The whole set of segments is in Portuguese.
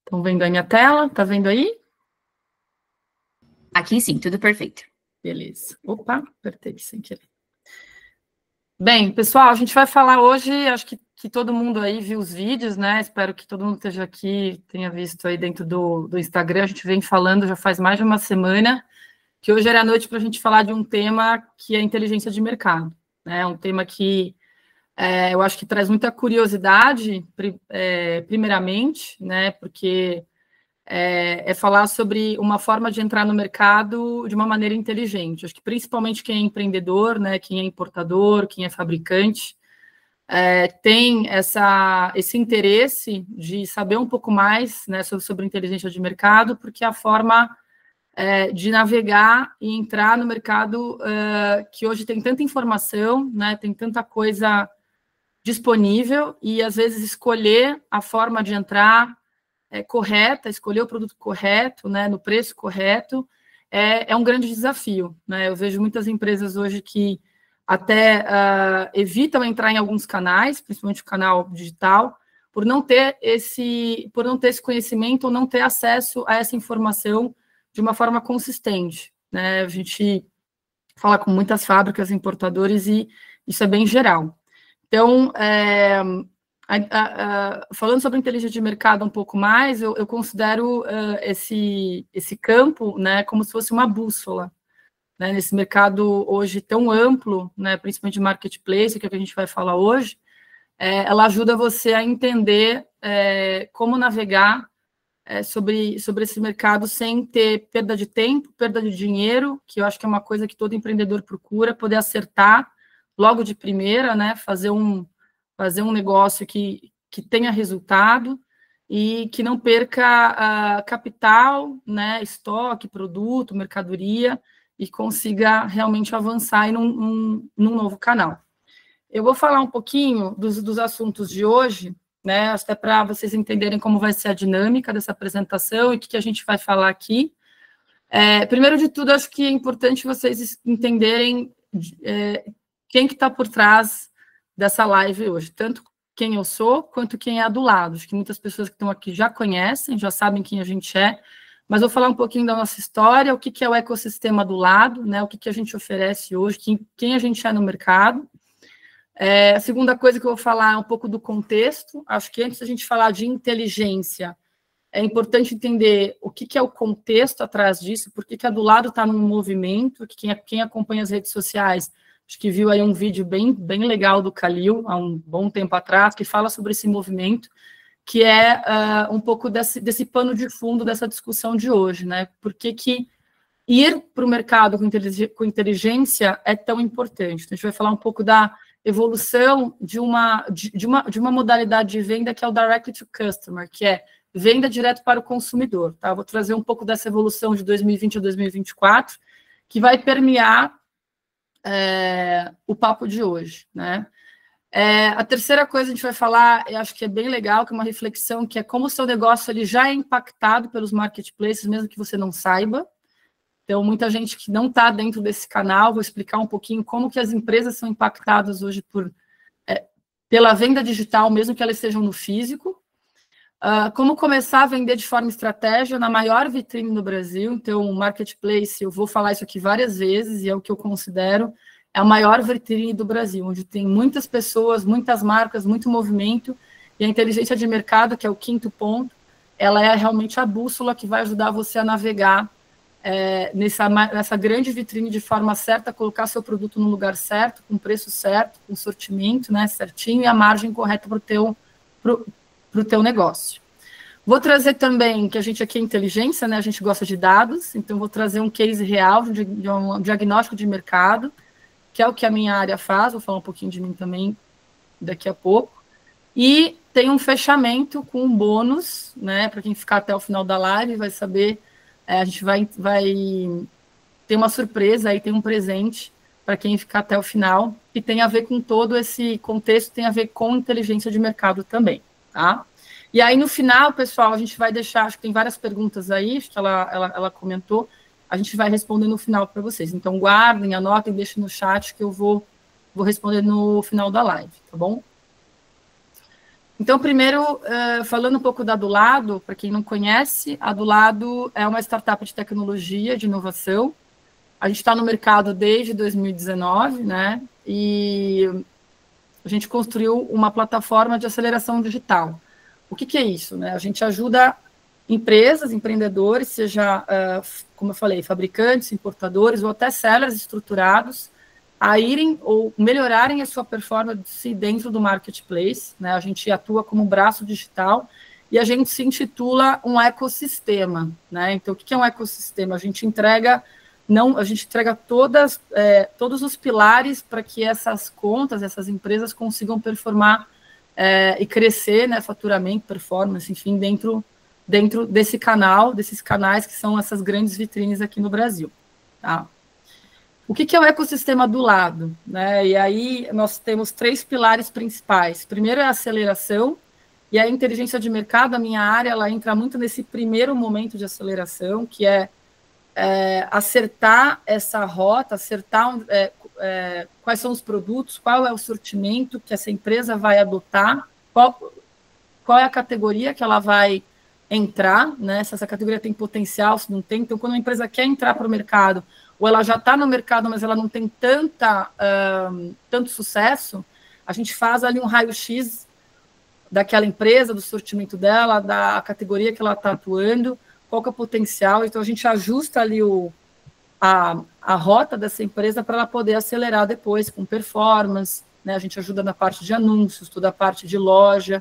Estão vendo aí minha tela? Tá vendo aí? Aqui sim, tudo perfeito. Beleza. Opa, apertei sem querer. Bem, pessoal, a gente vai falar hoje, acho que todo mundo aí viu os vídeos, né? Espero que todo mundo esteja aqui, tenha visto aí dentro do Instagram. A gente vem falando já faz mais de uma semana, que hoje era a noite para a gente falar de um tema que é inteligência de mercado, né? Um tema que eu acho que traz muita curiosidade, primeiramente, né? Porque é falar sobre uma forma de entrar no mercado de uma maneira inteligente. Acho que principalmente quem é empreendedor, né, quem é importador, quem é fabricante, tem esse interesse de saber um pouco mais, né, sobre inteligência de mercado, porque é a forma de navegar e entrar no mercado que hoje tem tanta informação, né, tem tanta coisa disponível, e às vezes escolher a forma de entrar correta, escolher o produto correto, né, no preço correto, é um grande desafio, né? Eu vejo muitas empresas hoje que até evitam entrar em alguns canais, principalmente o canal digital, por não ter esse conhecimento ou não ter acesso a essa informação de uma forma consistente, né? A gente fala com muitas fábricas, importadores, e isso é bem geral. Então, falando sobre inteligência de mercado um pouco mais, eu considero esse campo, né, como se fosse uma bússola, né, nesse mercado hoje tão amplo, né, principalmente de marketplace, que é o que a gente vai falar hoje. Ela ajuda você a entender como navegar sobre esse mercado sem ter perda de tempo, perda de dinheiro, que eu acho que é uma coisa que todo empreendedor procura, poder acertar logo de primeira, né, fazer um negócio que tenha resultado e que não perca capital, né, estoque, produto, mercadoria, e consiga realmente avançar num novo canal. Eu vou falar um pouquinho dos assuntos de hoje, né, até para vocês entenderem como vai ser a dinâmica dessa apresentação e o que a gente vai falar aqui. Primeiro de tudo, acho que é importante vocês entenderem quem que está por trás dessa live hoje, tanto quem eu sou, quanto quem é do lado. Acho que muitas pessoas que estão aqui já conhecem, já sabem quem a gente é, mas vou falar um pouquinho da nossa história, o que é o ecossistema do lado, né, o que a gente oferece hoje, quem a gente é no mercado. A segunda coisa que eu vou falar é um pouco do contexto. Acho que antes da gente falar de inteligência, é importante entender o que é o contexto atrás disso, por que a do lado está num movimento, que quem acompanha as redes sociais, acho que viu aí um vídeo bem legal do Calil, há um bom tempo atrás, que fala sobre esse movimento, que é um pouco desse pano de fundo dessa discussão de hoje, né? Por que ir para o mercado com inteligência é tão importante? Então, a gente vai falar um pouco da evolução de uma modalidade de venda que é o direct to customer, que é venda direto para o consumidor. Tá? Vou trazer um pouco dessa evolução de 2020 a 2024, que vai permear o papo de hoje, né? A terceira coisa que a gente vai falar, eu acho que é bem legal, que é uma reflexão, que é como o seu negócio ele já é impactado pelos marketplaces, mesmo que você não saiba. Então, muita gente que não está dentro desse canal, vou explicar um pouquinho como que as empresas são impactadas hoje pela venda digital, mesmo que elas estejam no físico. Como começar a vender de forma estratégica na maior vitrine do Brasil. Então, o marketplace, eu vou falar isso aqui várias vezes, e é o que eu considero a maior vitrine do Brasil, onde tem muitas pessoas, muitas marcas, muito movimento, e a inteligência de mercado, que é o quinto ponto, ela é realmente a bússola que vai ajudar você a navegar nessa grande vitrine de forma certa, colocar seu produto no lugar certo, com preço certo, com sortimento, né, certinho, e a margem correta para o teu negócio. Vou trazer também, que a gente aqui é inteligência, né, a gente gosta de dados, então vou trazer um case real de um diagnóstico de mercado, que é o que a minha área faz, vou falar um pouquinho de mim também daqui a pouco. E tem um fechamento com um bônus, né, para quem ficar até o final da live vai saber, a gente vai ter uma surpresa, aí tem um presente para quem ficar até o final, e tem a ver com todo esse contexto, tem a ver com inteligência de mercado também, tá? E aí, no final, pessoal, a gente vai deixar, acho que tem várias perguntas aí, acho que ela comentou, a gente vai responder no final para vocês. Então, guardem, anotem, deixem no chat que eu vou responder no final da live, tá bom? Então, primeiro, falando um pouco da Do Lado, para quem não conhece, a Do Lado é uma startup de tecnologia, de inovação. A gente está no mercado desde 2019, né? E a gente construiu uma plataforma de aceleração digital. O que é isso, né? A gente ajuda empresas, empreendedores, seja, como eu falei, fabricantes, importadores ou até sellers estruturados, a irem ou melhorarem a sua performance dentro do marketplace, né? A gente atua como braço digital e a gente se intitula um ecossistema, né? Então, o que é um ecossistema? A gente entrega todos os pilares para que essas contas, essas empresas consigam performar e crescer, né? Faturamento, performance, enfim, dentro desse canal, desses canais que são essas grandes vitrines aqui no Brasil, tá? O que é o ecossistema do lado, né? E aí nós temos 3 pilares principais. Primeiro é a aceleração, e a inteligência de mercado, a minha área, ela entra muito nesse primeiro momento de aceleração, que é acertar essa rota, acertar quais são os produtos, qual é o sortimento que essa empresa vai adotar, qual é a categoria que ela vai entrar, né? Se essa categoria tem potencial, se não tem. Então, quando uma empresa quer entrar para o mercado, ou ela já está no mercado, mas ela não tem tanto sucesso, a gente faz ali um raio-x daquela empresa, do sortimento dela, da categoria que ela está atuando, qual que é o potencial. Então, a gente ajusta ali a rota dessa empresa para ela poder acelerar depois com performance, né? A gente ajuda na parte de anúncios, toda a parte de loja,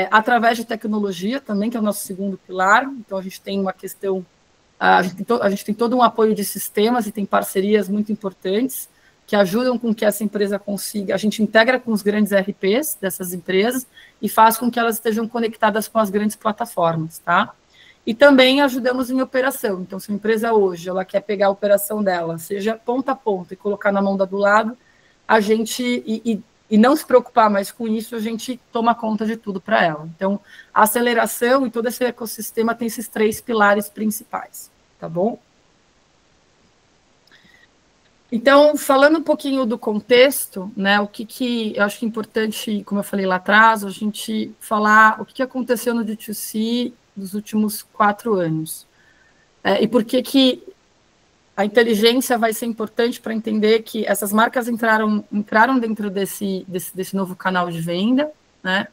através de tecnologia também, que é o nosso segundo pilar. Então, a gente tem uma questão, a gente tem todo um apoio de sistemas e tem parcerias muito importantes que ajudam com que essa empresa consiga, a gente integra com os grandes RPs dessas empresas e faz com que elas estejam conectadas com as grandes plataformas, tá? E também ajudamos em operação. Então, se uma empresa hoje ela quer pegar a operação dela, seja ponta a ponta, e colocar na mão da do lado, a gente, e não se preocupar mais com isso, a gente toma conta de tudo para ela. Então, a aceleração e todo esse ecossistema tem esses 3 pilares principais, tá bom? Então, falando um pouquinho do contexto, né, o que eu acho que é importante, como eu falei lá atrás, a gente falar o que aconteceu no D2C dos últimos 4 anos. E por que a inteligência vai ser importante para entender que essas marcas entraram dentro desse novo canal de venda, né?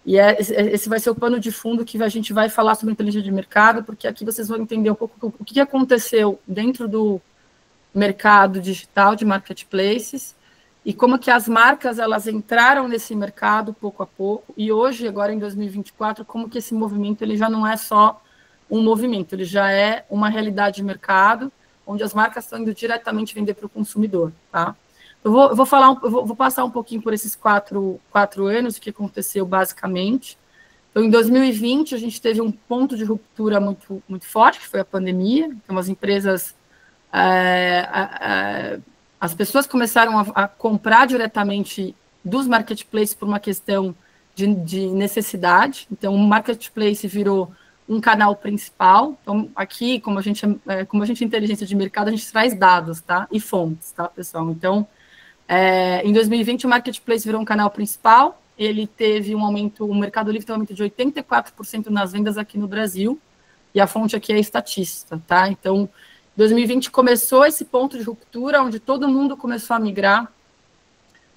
E esse vai ser o pano de fundo que a gente vai falar sobre inteligência de mercado, porque aqui vocês vão entender um pouco o que aconteceu dentro do mercado digital de marketplaces e como que as marcas elas entraram nesse mercado pouco a pouco, e hoje, agora em 2024, como que esse movimento ele já não é só um movimento, ele já é uma realidade de mercado, onde as marcas estão indo diretamente vender para o consumidor, tá? Eu vou passar um pouquinho por esses quatro anos, o que aconteceu basicamente. Então, em 2020, a gente teve um ponto de ruptura muito, muito forte, que foi a pandemia. Então, as empresas, as pessoas começaram a comprar diretamente dos marketplaces por uma questão de necessidade. Então, o marketplace virou um canal principal. Então, aqui, como a gente é inteligência de mercado, a gente traz dados, tá? E fontes, tá, pessoal? Então, em 2020, o marketplace virou um canal principal. Ele teve um aumento, o Mercado Livre teve um aumento de 84% nas vendas aqui no Brasil. E a fonte aqui é estatística, tá? Então, 2020 começou esse ponto de ruptura, onde todo mundo começou a migrar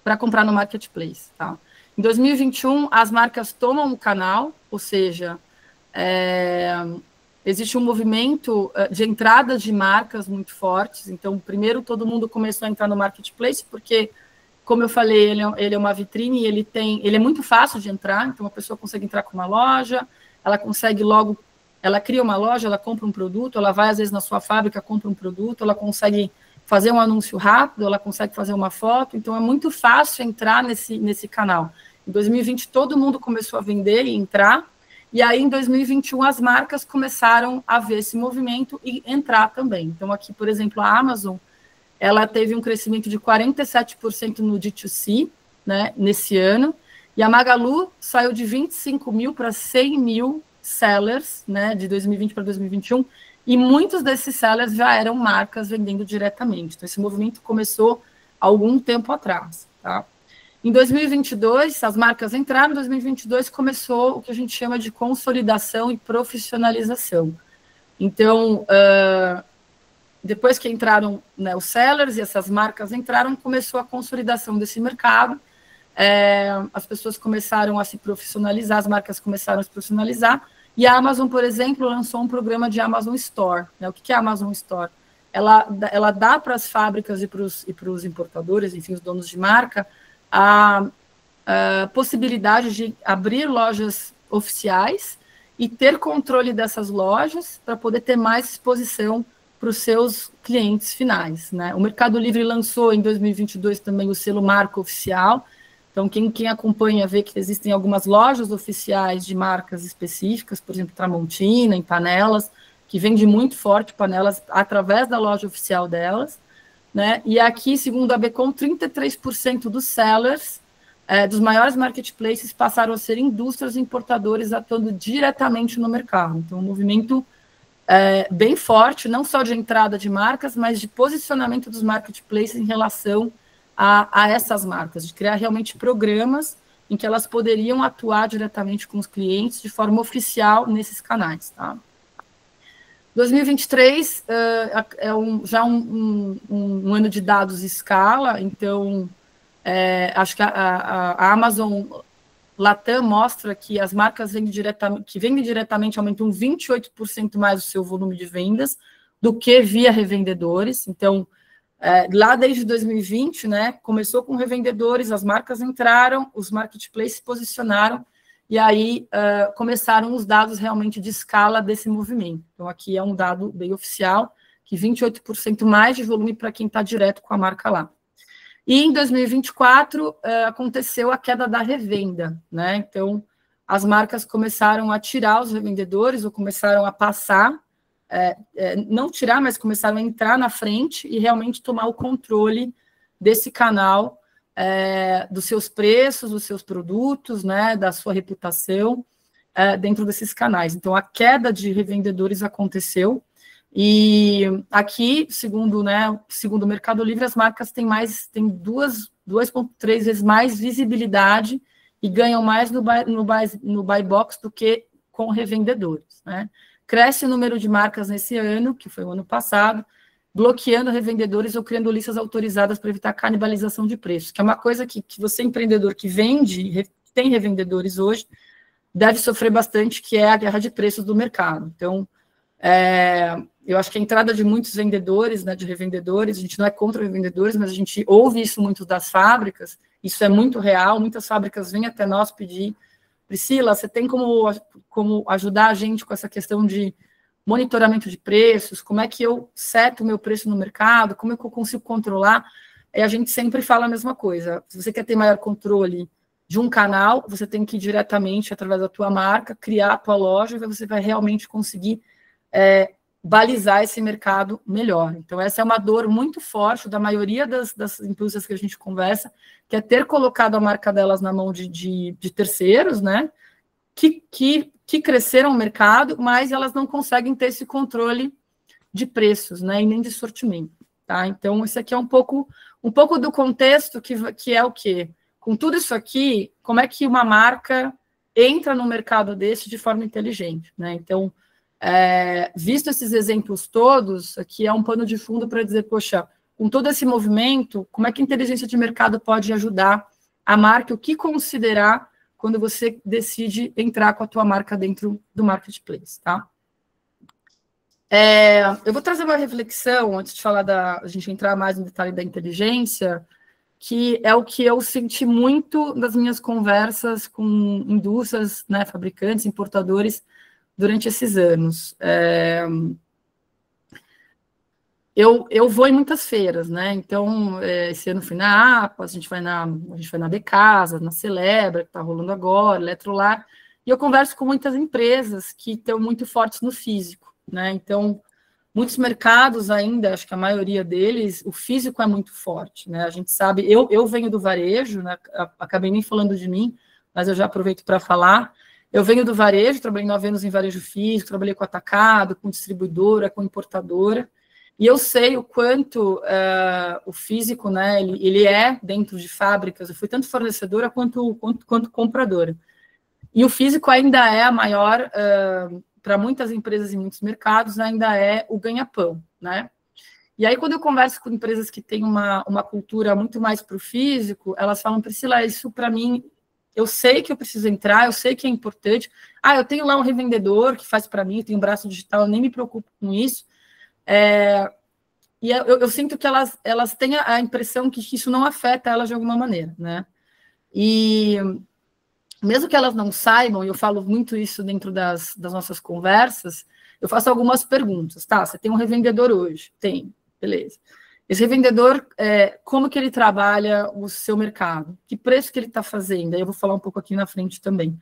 para comprar no marketplace, tá? Em 2021, as marcas tomam o canal, ou seja, existe um movimento de entradas de marcas muito fortes. Então, primeiro, todo mundo começou a entrar no marketplace, porque, como eu falei, ele é uma vitrine, ele é muito fácil de entrar. Então, a pessoa consegue entrar com uma loja, ela consegue logo, ela cria uma loja, ela compra um produto, ela vai, às vezes, na sua fábrica, compra um produto, ela consegue fazer um anúncio rápido, ela consegue fazer uma foto. Então, é muito fácil entrar nesse canal. Em 2020, todo mundo começou a vender e entrar. E aí, em 2021, as marcas começaram a ver esse movimento e entrar também. Então, aqui, por exemplo, a Amazon, ela teve um crescimento de 47% no D2C, né, nesse ano, e a Magalu saiu de 25 mil para 100 mil sellers, né, de 2020 para 2021, e muitos desses sellers já eram marcas vendendo diretamente. Então, esse movimento começou há algum tempo atrás, tá? Em 2022, as marcas entraram, em 2022 começou o que a gente chama de consolidação e profissionalização. Então, depois que entraram, né, os sellers e essas marcas entraram, começou a consolidação desse mercado, as pessoas começaram a se profissionalizar, as marcas começaram a se profissionalizar, e a Amazon, por exemplo, lançou um programa de Amazon Store. Né? O que é a Amazon Store? Ela dá para as fábricas e para os importadores, enfim, os donos de marca, a possibilidade de abrir lojas oficiais e ter controle dessas lojas para poder ter mais exposição para os seus clientes finais. Né? O Mercado Livre lançou em 2022 também o selo Marca Oficial. Então, quem acompanha vê que existem algumas lojas oficiais de marcas específicas, por exemplo, Tramontina, em panelas, que vende muito forte panelas através da loja oficial delas. Né? E aqui, segundo a Becom, 33% dos sellers dos maiores marketplaces passaram a ser indústrias e importadores atuando diretamente no mercado. Então, um movimento bem forte, não só de entrada de marcas, mas de posicionamento dos marketplaces em relação a essas marcas, de criar realmente programas em que elas poderiam atuar diretamente com os clientes de forma oficial nesses canais. Tá? 2023 já um ano de dados escala, então acho que a Amazon Latam mostra que as marcas que vendem diretamente aumentam 28% mais o seu volume de vendas do que via revendedores. Então, lá desde 2020, né, começou com revendedores, as marcas entraram, os marketplaces se posicionaram, e aí começaram os dados realmente de escala desse movimento. Então, aqui é um dado bem oficial, que 28% mais de volume para quem está direto com a marca lá. E em 2024, aconteceu a queda da revenda, né? Então, as marcas começaram a tirar os revendedores, ou começaram a passar, não tirar, mas começaram a entrar na frente e realmente tomar o controle desse canal, dos seus preços, dos seus produtos, né, da sua reputação, dentro desses canais. Então, a queda de revendedores aconteceu, e aqui, segundo o Mercado Livre, as marcas têm 2,3 vezes mais visibilidade e ganham mais no buy box do que com revendedores. Né? Cresce o número de marcas nesse ano, que foi o ano passado, bloqueando revendedores ou criando listas autorizadas para evitar canibalização de preços, que é uma coisa que você, empreendedor que vende, tem revendedores hoje, deve sofrer bastante, que é a guerra de preços do mercado. Então, eu acho que a entrada de muitos vendedores, né, de revendedores, a gente não é contra revendedores, mas a gente ouve isso muito das fábricas, isso é muito real, muitas fábricas vêm até nós pedir, Priscila, você tem como ajudar a gente com essa questão de monitoramento de preços, como é que eu seto o meu preço no mercado, como é que eu consigo controlar? E a gente sempre fala a mesma coisa, se você quer ter maior controle de um canal, você tem que ir diretamente, através da tua marca, criar a tua loja, e você vai realmente conseguir balizar esse mercado melhor. Então, essa é uma dor muito forte da maioria das indústrias que a gente conversa, que é ter colocado a marca delas na mão de terceiros, né, que cresceram o mercado, mas elas não conseguem ter esse controle de preços, né, e nem de sortimento. Tá? Então, esse aqui é um pouco do contexto que é o quê? Com tudo isso aqui, como é que uma marca entra no mercado desse de forma inteligente, né? Então, visto esses exemplos todos, aqui é um pano de fundo para dizer, poxa, com todo esse movimento, como é que a inteligência de mercado pode ajudar a marca, o que considerar quando você decide entrar com a tua marca dentro do marketplace, tá? Eu vou trazer uma reflexão, antes de falar a gente entrar mais no detalhe da inteligência, que é o que eu senti muito nas minhas conversas com indústrias, né, fabricantes, importadores, durante esses anos. Eu vou em muitas feiras, né? Então, esse ano fui na APA, a gente foi na Becasa, na Celebra, que está rolando agora, Eletrolar, e eu converso com muitas empresas que estão muito fortes no físico, né? Então, muitos mercados ainda, acho que a maioria deles, o físico é muito forte, né? A gente sabe, eu venho do varejo, né? Acabei nem falando de mim, mas eu já aproveito para falar. Eu venho do varejo, trabalhei 9 anos em varejo físico, trabalhei com atacado, com distribuidora, com importadora, E eu sei o quanto o físico, né, ele é dentro de fábricas, eu fui tanto fornecedora quanto compradora. E o físico ainda é a maior, para muitas empresas e muitos mercados, ainda é o ganha-pão, né? E aí, quando eu converso com empresas que têm uma cultura muito mais para o físico, elas falam, Priscila, isso para mim, eu sei que eu preciso entrar, eu sei que é importante. Ah, eu tenho lá um revendedor que faz para mim, eu tenho um braço digital, eu nem me preocupo com isso. E eu sinto que elas têm a impressão que isso não afeta elas de alguma maneira, né? E mesmo que elas não saibam, e eu falo muito isso dentro das nossas conversas, eu faço algumas perguntas, tá? Você tem um revendedor hoje? Tem, beleza. Esse revendedor, como que ele trabalha o seu mercado? Que preço que ele está fazendo? Aí eu vou falar um pouco aqui na frente também.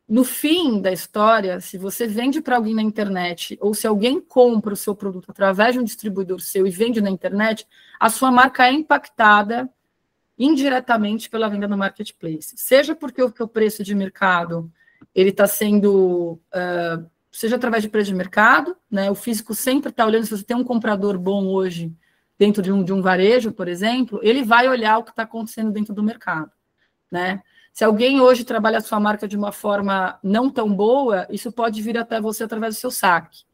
No fim da história, se você vende para alguém na internet, ou se alguém compra o seu produto através de um distribuidor seu e vende na internet, a sua marca é impactada indiretamente pela venda no marketplace. Seja porque o teu preço de mercado ele está sendo, seja através de preço de mercado, né? O físico sempre está olhando, se você tem um comprador bom hoje, dentro de um varejo, por exemplo, ele vai olhar o que está acontecendo dentro do mercado, né? Se alguém hoje trabalha a sua marca de uma forma não tão boa, isso pode vir até você através do seu saque.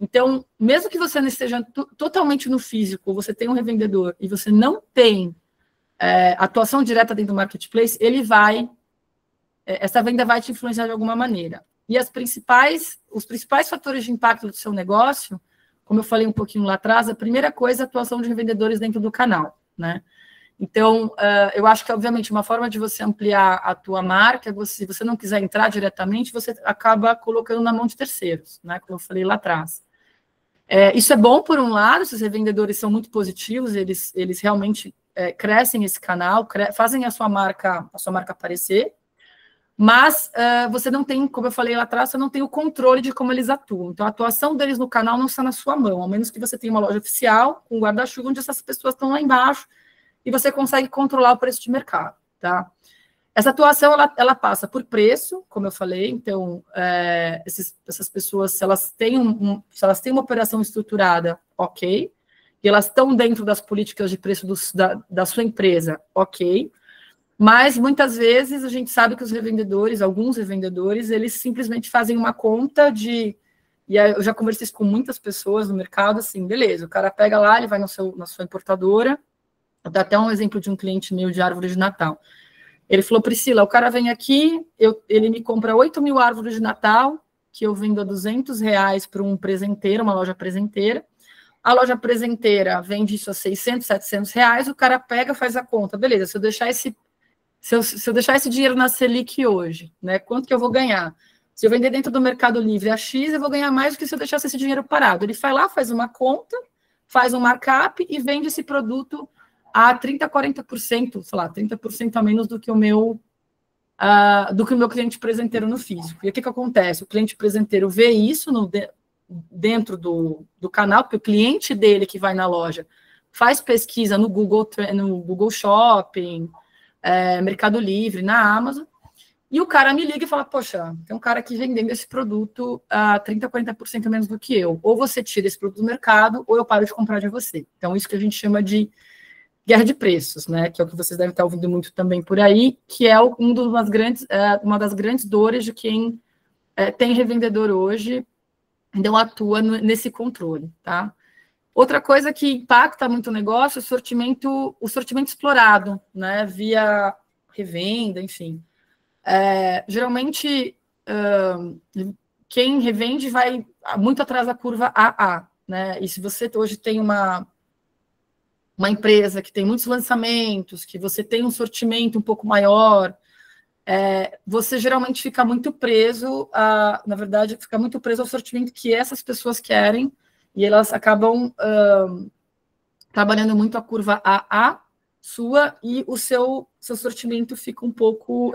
Então, mesmo que você não esteja totalmente no físico, você tem um revendedor e você não tem atuação direta dentro do marketplace, essa venda vai te influenciar de alguma maneira. E os principais fatores de impacto do seu negócio, como eu falei um pouquinho lá atrás, a primeira coisa é a atuação de revendedores dentro do canal, né? Então, eu acho que, obviamente, uma forma de você ampliar a tua marca, se você não quiser entrar diretamente, você acaba colocando na mão de terceiros, né? Como eu falei lá atrás. Isso é bom, por um lado, esses revendedores são muito positivos, eles realmente crescem esse canal, fazem a sua marca aparecer, mas você não tem, como eu falei lá atrás, você não tem o controle de como eles atuam. Então, a atuação deles no canal não está na sua mão, ao menos que você tenha uma loja oficial, com guarda-chuva, onde essas pessoas estão lá embaixo, e você consegue controlar o preço de mercado, tá? Essa atuação, ela passa por preço, como eu falei, então, essas pessoas, se elas têm uma operação estruturada, ok, e elas estão dentro das políticas de preço da sua empresa, ok, mas, muitas vezes, a gente sabe que os revendedores, alguns revendedores, eles simplesmente fazem uma conta de... E aí, eu já conversei isso com muitas pessoas no mercado, assim, beleza, o cara pega lá, ele vai na sua importadora, vou dar até um exemplo de um cliente meu de árvore de Natal. Ele falou, Priscila, o cara vem aqui, ele me compra 8.000 árvores de Natal, que eu vendo a R$200 para um presenteiro, uma loja presenteira. A loja presenteira vende isso a R$600, R$700, o cara pega, faz a conta. Beleza, se eu deixar esse dinheiro na Selic hoje, né, quanto que eu vou ganhar? Se eu vender dentro do Mercado Livre a X, eu vou ganhar mais do que se eu deixasse esse dinheiro parado. Ele vai lá, faz uma conta, faz um markup e vende esse produto a 30%, 40%, sei lá, 30% a menos do que o meu cliente presenteiro no físico. E o que acontece? O cliente presenteiro vê isso dentro do canal, porque o cliente dele que vai na loja faz pesquisa no Google Shopping, Mercado Livre, na Amazon, e o cara me liga e fala, poxa, tem um cara aqui vendendo esse produto a 30%, 40% menos do que eu. Ou você tira esse produto do mercado, ou eu paro de comprar de você. Então, isso que a gente chama de guerra de preços, né, que é o que vocês devem estar ouvindo muito também por aí, que é uma das grandes dores de quem tem revendedor hoje, então atua nesse controle, tá? Outra coisa que impacta muito o negócio é o sortimento explorado, né, via revenda, enfim. Geralmente, quem revende vai muito atrás da curva AA, né, e se você hoje tem uma empresa que tem muitos lançamentos, que você tem um sortimento um pouco maior, você geralmente fica muito preso, na verdade, fica muito preso ao sortimento que essas pessoas querem, e elas acabam trabalhando muito a curva AA sua, e o seu sortimento fica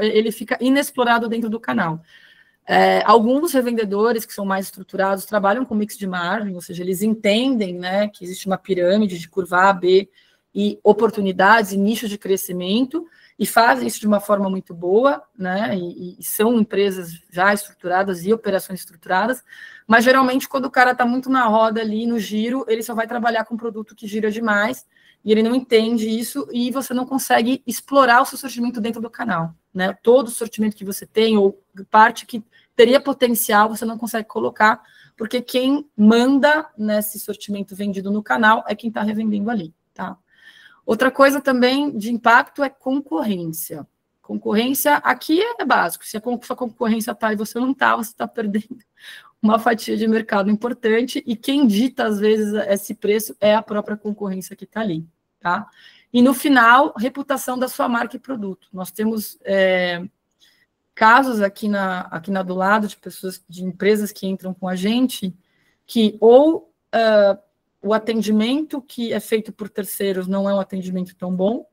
ele fica inexplorado dentro do canal. Alguns revendedores que são mais estruturados trabalham com mix de margem, ou seja, eles entendem, né, que existe uma pirâmide de curva A, B e oportunidades e nichos de crescimento, e fazem isso de uma forma muito boa, né? E são empresas já estruturadas e operações estruturadas, mas geralmente quando o cara está muito na roda ali, no giro, ele só vai trabalhar com um produto que gira demais, e ele não entende isso, e você não consegue explorar o seu sortimento dentro do canal, né? Todo o sortimento que você tem, ou parte que teria potencial, você não consegue colocar, porque quem manda nesse sortimento vendido no canal é quem está revendendo ali, tá? Outra coisa também de impacto é concorrência. Concorrência, aqui é básico. Se a sua concorrência está e você não está, você está perdendo uma fatia de mercado importante, e quem dita, às vezes, esse preço é a própria concorrência que está ali, tá? E, no final, reputação da sua marca e produto. Nós temos casos aqui na do lado de pessoas, de empresas que entram com a gente, que ou o atendimento que é feito por terceiros não é um atendimento tão bom,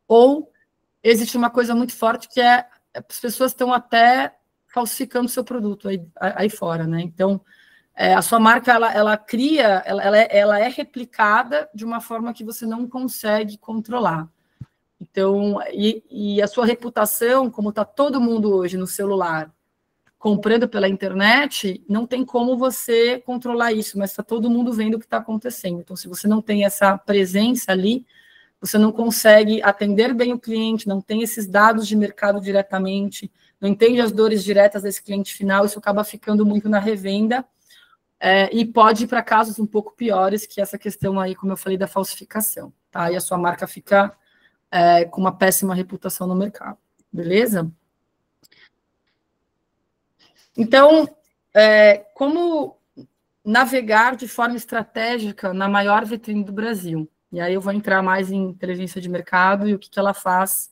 ou existe uma coisa muito forte que é as pessoas estão até falsificando seu produto aí fora, né? Então, a sua marca, ela cria, ela é replicada de uma forma que você não consegue controlar. Então, e a sua reputação, como está todo mundo hoje no celular, comprando pela internet, não tem como você controlar isso, mas está todo mundo vendo o que está acontecendo. Então, se você não tem essa presença ali, você não consegue atender bem o cliente, não tem esses dados de mercado diretamente, não entende as dores diretas desse cliente final, isso acaba ficando muito na revenda, e pode ir para casos um pouco piores, que essa questão aí, como eu falei, da falsificação, tá? E a sua marca fica com uma péssima reputação no mercado, beleza? Então, como navegar de forma estratégica na maior vitrine do Brasil? E aí eu vou entrar mais em inteligência de mercado e o que ela faz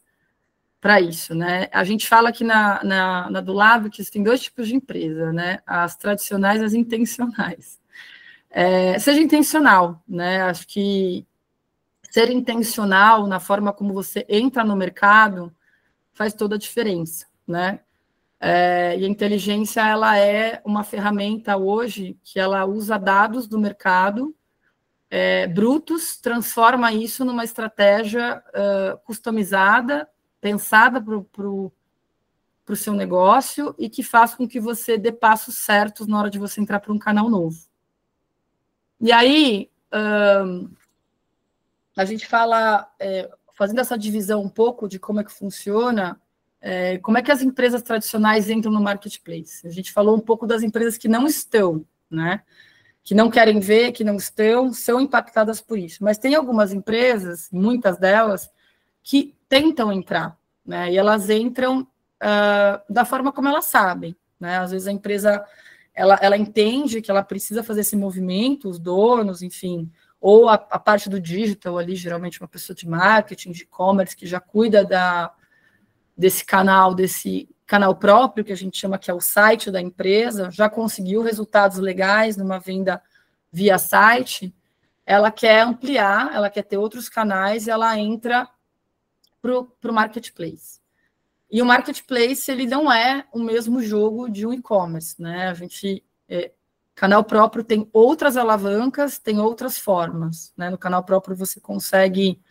para isso, né? A gente fala aqui na do lado que tem dois tipos de empresa, né? As tradicionais e as intencionais. Seja intencional, né? Acho que ser intencional na forma como você entra no mercado faz toda a diferença, né? E a inteligência, ela é uma ferramenta hoje que ela usa dados do mercado brutos, transforma isso numa estratégia customizada, pensada para o seu negócio e que faz com que você dê passos certos na hora de você entrar para um canal novo. E aí, a gente fala, fazendo essa divisão um pouco de como é que funciona, como é que as empresas tradicionais entram no marketplace. A gente falou um pouco das empresas que não estão, né? Que não querem ver, que não estão, são impactadas por isso. Mas tem algumas empresas, muitas delas, que tentam entrar, né? E elas entram da forma como elas sabem, né? Às vezes a empresa, ela entende que ela precisa fazer esse movimento, os donos, enfim, ou a parte do digital ali, geralmente uma pessoa de marketing, de e-commerce, que já cuida desse canal próprio, que a gente chama que é o site da empresa, já conseguiu resultados legais numa venda via site, ela quer ampliar, ela quer ter outros canais, e ela entra para o marketplace. E o marketplace, ele não é o mesmo jogo de um e-commerce, né? A gente, canal próprio tem outras alavancas, tem outras formas, né? No canal próprio você consegue,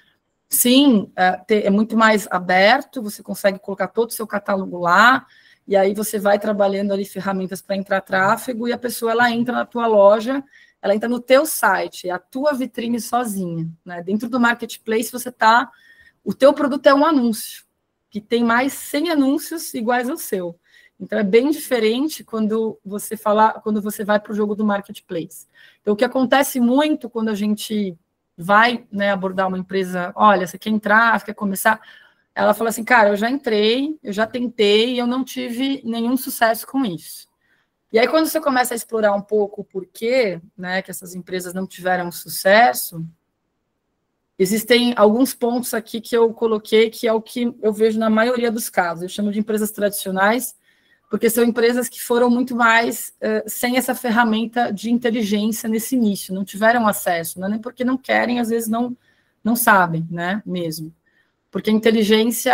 sim, é muito mais aberto, você consegue colocar todo o seu catálogo lá, e aí você vai trabalhando ali ferramentas para entrar tráfego, e a pessoa, ela entra na tua loja, ela entra no teu site, é a tua vitrine sozinha, né? Dentro do marketplace o teu produto é um anúncio, que tem mais 100 anúncios iguais ao seu. Então, é bem diferente quando você vai para o jogo do marketplace. Então, o que acontece muito quando a gente vai, né, abordar uma empresa, olha, você quer entrar, você quer começar, ela fala assim, cara, eu já entrei, eu já tentei, e eu não tive nenhum sucesso com isso. E aí, quando você começa a explorar um pouco o porquê, né, que essas empresas não tiveram sucesso, existem alguns pontos aqui que eu coloquei, que é o que eu vejo na maioria dos casos. Eu chamo de empresas tradicionais, porque são empresas que foram muito mais sem essa ferramenta de inteligência nesse início, não tiveram acesso, não é nem porque não querem, às vezes não sabem, né, mesmo. Porque a inteligência,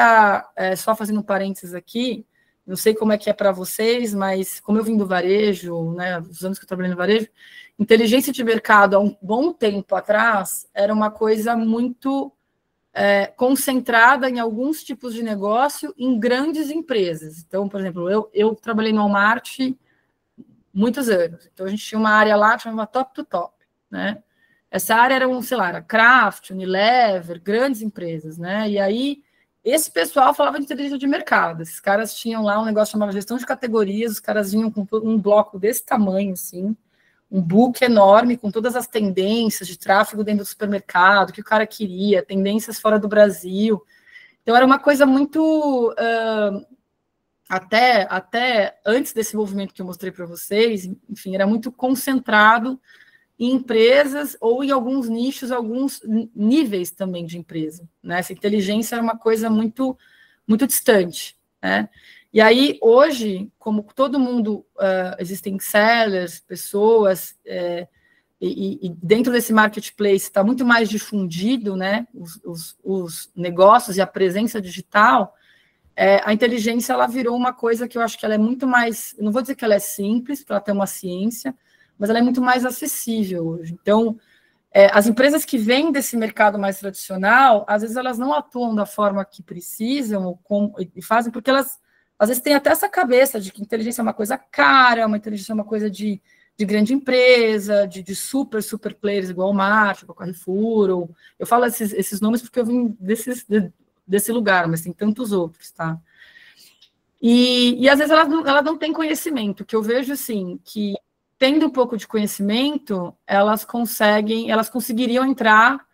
só fazendo um parênteses aqui, não sei como é que é para vocês, mas como eu vim do varejo, né, os anos que eu trabalhei no varejo, inteligência de mercado há um bom tempo atrás era uma coisa muito concentrada em alguns tipos de negócio em grandes empresas. Então, por exemplo, eu trabalhei no Walmart muitos anos. Então, a gente tinha uma área lá que chamava Top to Top, né? Essa área era, sei lá, era Kraft, Unilever, grandes empresas, né? E aí, esse pessoal falava de inteligência de mercado. Esses caras tinham lá um negócio chamado gestão de categorias, os caras vinham com um bloco desse tamanho, assim, um book enorme com todas as tendências de tráfego dentro do supermercado, que o cara queria, tendências fora do Brasil. Então, era uma coisa muito... até antes desse movimento que eu mostrei para vocês, enfim, era muito concentrado em empresas ou em alguns nichos, alguns níveis também de empresa, né? Essa inteligência era uma coisa muito, muito distante, né? E aí, hoje, como todo mundo, existem sellers, pessoas, e dentro desse marketplace está muito mais difundido, né? Os negócios e a presença digital, a inteligência ela virou uma coisa que eu acho que ela é muito mais, não vou dizer que ela é simples, para ela ter uma ciência, mas ela é muito mais acessível hoje. Então, as empresas que vêm desse mercado mais tradicional, às vezes elas não atuam da forma que precisam e fazem, porque elas, às vezes, têm até essa cabeça de que inteligência é uma coisa cara, uma inteligência é uma coisa de grande empresa, de super players igual o Walmart, igual o Carrefour. Eu falo esses nomes porque eu vim desse lugar, mas tem tantos outros, tá? E às vezes elas não têm conhecimento, que eu vejo, assim, que tendo um pouco de conhecimento, elas conseguiriam entrar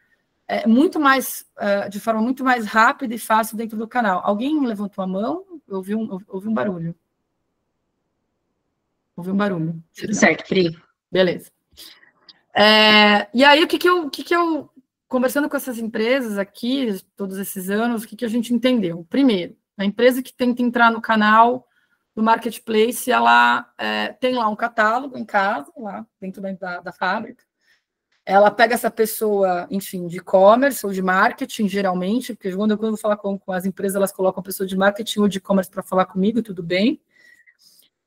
muito mais, de forma muito mais rápida e fácil dentro do canal. Alguém levantou a mão? Eu ouvi um barulho. Ouvi um barulho. Tudo certo, Pri. Beleza. E aí, o que eu conversando com essas empresas aqui, todos esses anos, o que a gente entendeu? Primeiro, a empresa que tenta entrar no canal, no marketplace, ela tem lá um catálogo em casa, lá dentro da fábrica. Ela pega essa pessoa, enfim, de e-commerce ou de marketing, geralmente, porque quando eu vou falar com as empresas, elas colocam a pessoa de marketing ou de e-commerce para falar comigo, tudo bem.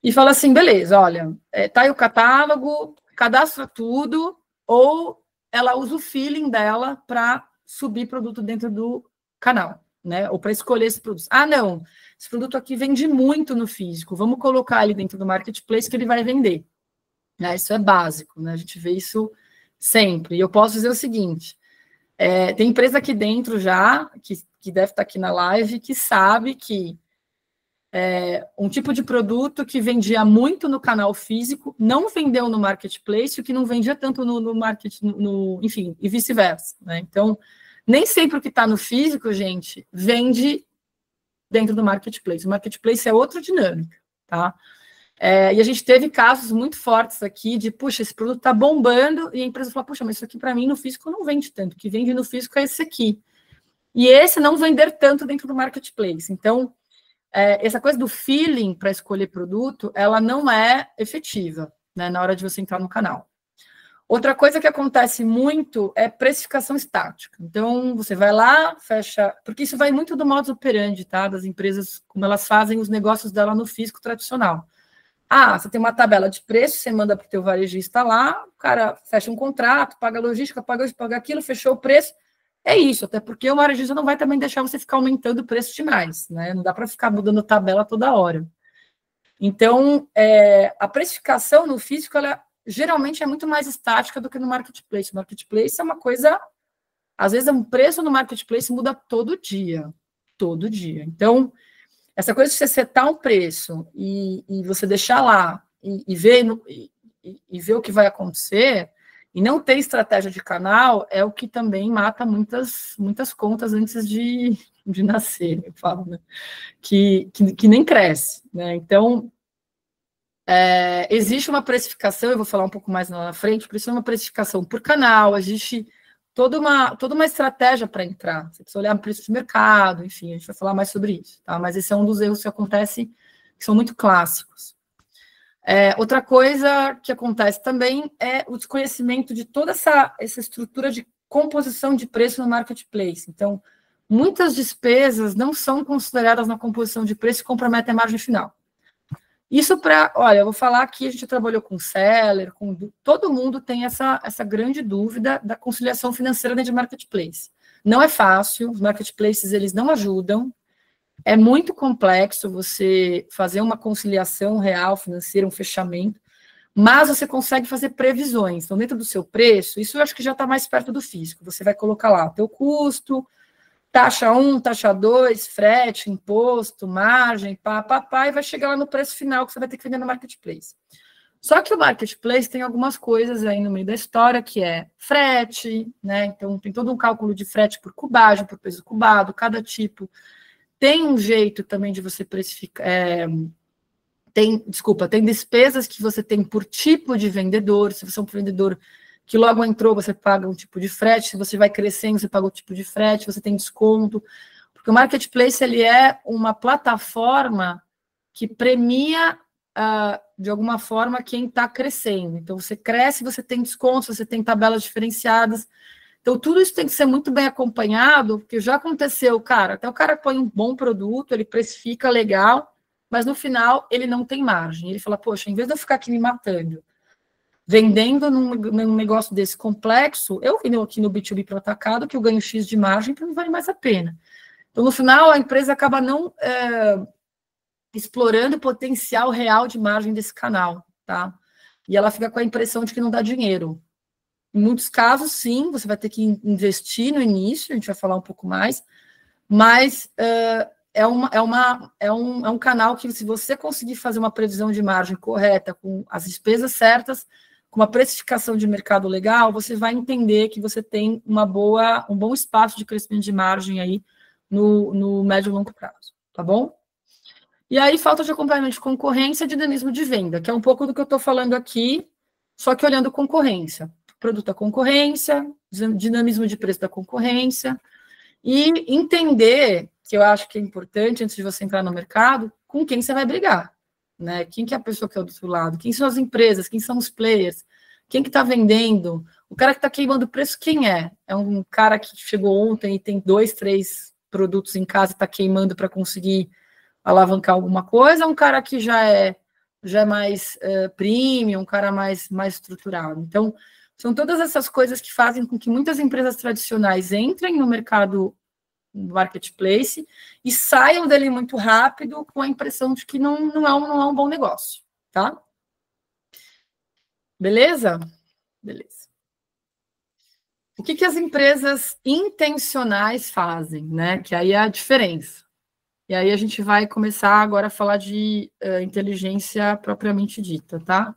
E fala assim, beleza, olha, tá aí o catálogo, cadastra tudo, ou ela usa o feeling dela para subir produto dentro do canal, né? Ou para escolher esse produto. Ah, não, esse produto aqui vende muito no físico, vamos colocar ele dentro do marketplace que ele vai vender. Isso é básico, né? A gente vê isso sempre. E eu posso dizer o seguinte, tem empresa aqui dentro já, que deve estar aqui na live, que sabe que um tipo de produto que vendia muito no canal físico não vendeu no marketplace, o que não vendia tanto no marketing, enfim, e vice-versa, né? Então, nem sempre o que está no físico, gente, vende dentro do marketplace. O marketplace é outra dinâmica, tá? E a gente teve casos muito fortes aqui de, puxa, esse produto está bombando, e a empresa fala, puxa, mas isso aqui para mim no físico não vende tanto, o que vende no físico é esse aqui. E esse não vender tanto dentro do marketplace. Então, essa coisa do feeling para escolher produto, ela não é efetiva, né, na hora de você entrar no canal. Outra coisa que acontece muito é precificação estática. Então, você vai lá, fecha... Porque isso vai muito do modus operandi, tá? Das empresas, como elas fazem os negócios dela no físico tradicional. Você tem uma tabela de preço, você manda para o teu varejista lá, o cara fecha um contrato, paga a logística, paga isso, paga aquilo, fechou o preço. É isso, até porque o varejista não vai também deixar você ficar aumentando o preço demais, né? Não dá para ficar mudando tabela toda hora. Então, a precificação no físico, ela geralmente é muito mais estática do que no marketplace. O marketplace é uma coisa... Às vezes, um preço no marketplace muda todo dia. Todo dia. Então, essa coisa de você setar um preço e você deixar lá e ver o que vai acontecer... E não ter estratégia de canal é o que também mata muitas contas antes de nascer, eu falo, né? Que nem cresce, né? Então, existe uma precificação, eu vou falar um pouco mais lá na frente, por isso é uma precificação por canal, existe toda uma estratégia para entrar. Você precisa olhar o preço de mercado, enfim, a gente vai falar mais sobre isso, tá? Mas esse é um dos erros que acontece, que são muito clássicos. Outra coisa que acontece também é o desconhecimento de toda essa estrutura de composição de preço no marketplace. Então, muitas despesas não são consideradas na composição de preço e comprometem a margem final. Isso olha, eu vou falar aqui, a gente trabalhou com seller, todo mundo tem essa grande dúvida da conciliação financeira dentro de marketplace. Não é fácil, os marketplaces, eles não ajudam, é muito complexo você fazer uma conciliação real financeira, um fechamento, mas você consegue fazer previsões. Então, dentro do seu preço, isso eu acho que já está mais perto do físico. Você vai colocar lá teu custo, taxa 1, taxa 2, frete, imposto, margem, e vai chegar lá no preço final que você vai ter que vender no marketplace. Só que o marketplace tem algumas coisas aí no meio da história, que é frete, né? Então, tem todo um cálculo de frete por cubagem, por peso cubado, cada tipo. Tem um jeito também de você precificar. Tem despesas que você tem por tipo de vendedor. Se você é um vendedor que logo entrou, você paga um tipo de frete. Se você vai crescendo, você paga outro tipo de frete. Você tem desconto. Porque o marketplace, ele é uma plataforma que premia, de alguma forma, quem está crescendo. Então, você cresce, você tem descontos, você tem tabelas diferenciadas. Então, tudo isso tem que ser muito bem acompanhado, porque já aconteceu, cara, até o cara põe um bom produto, ele precifica legal, mas no final ele não tem margem. Ele fala, poxa, em vez de eu ficar aqui me matando, vendendo num negócio desse complexo, eu vendo aqui no B2B para o atacado, que eu ganho X de margem, então não vale mais a pena. Então, no final, a empresa acaba não explorando o potencial real de margem desse canal, tá? E ela fica com a impressão de que não dá dinheiro. Em muitos casos, sim, você vai ter que investir no início, a gente vai falar um pouco mais, mas é um canal que, se você conseguir fazer uma previsão de margem correta, com as despesas certas, com uma precificação de mercado legal, você vai entender que você tem um bom espaço de crescimento de margem aí no médio e longo prazo, tá bom? E aí, falta de acompanhamento de concorrência e dinamismo de venda, que é um pouco do que eu estou falando aqui, só que olhando concorrência. Produto da concorrência, dinamismo de preço da concorrência, e entender, que eu acho que é importante, antes de você entrar no mercado, com quem você vai brigar, né? Quem que é a pessoa que é do outro lado? Quem são as empresas? Quem são os players? Quem que está vendendo? O cara que está queimando o preço, quem é? É um cara que chegou ontem e tem 2, 3 produtos em casa e está queimando para conseguir alavancar alguma coisa? Um cara que já é mais premium, um cara mais estruturado. Então, são todas essas coisas que fazem com que muitas empresas tradicionais entrem no mercado marketplace e saiam dele muito rápido com a impressão de que não é um bom negócio, tá? Beleza? Beleza. O que as empresas intencionais fazem, né? Que aí é a diferença. E aí a gente vai começar agora a falar de inteligência propriamente dita, tá?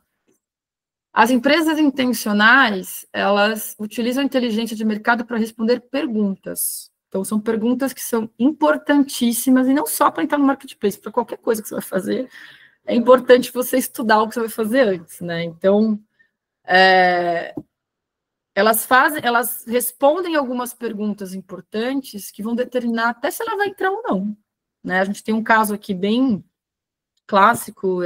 As empresas intencionais, elas utilizam a inteligência de mercado para responder perguntas. Então, são perguntas que são importantíssimas, e não só para entrar no marketplace, para qualquer coisa que você vai fazer, é importante você estudar o que você vai fazer antes, né? Então, elas respondem algumas perguntas importantes que vão determinar até se ela vai entrar ou não, né? A gente tem um caso aqui bem clássico,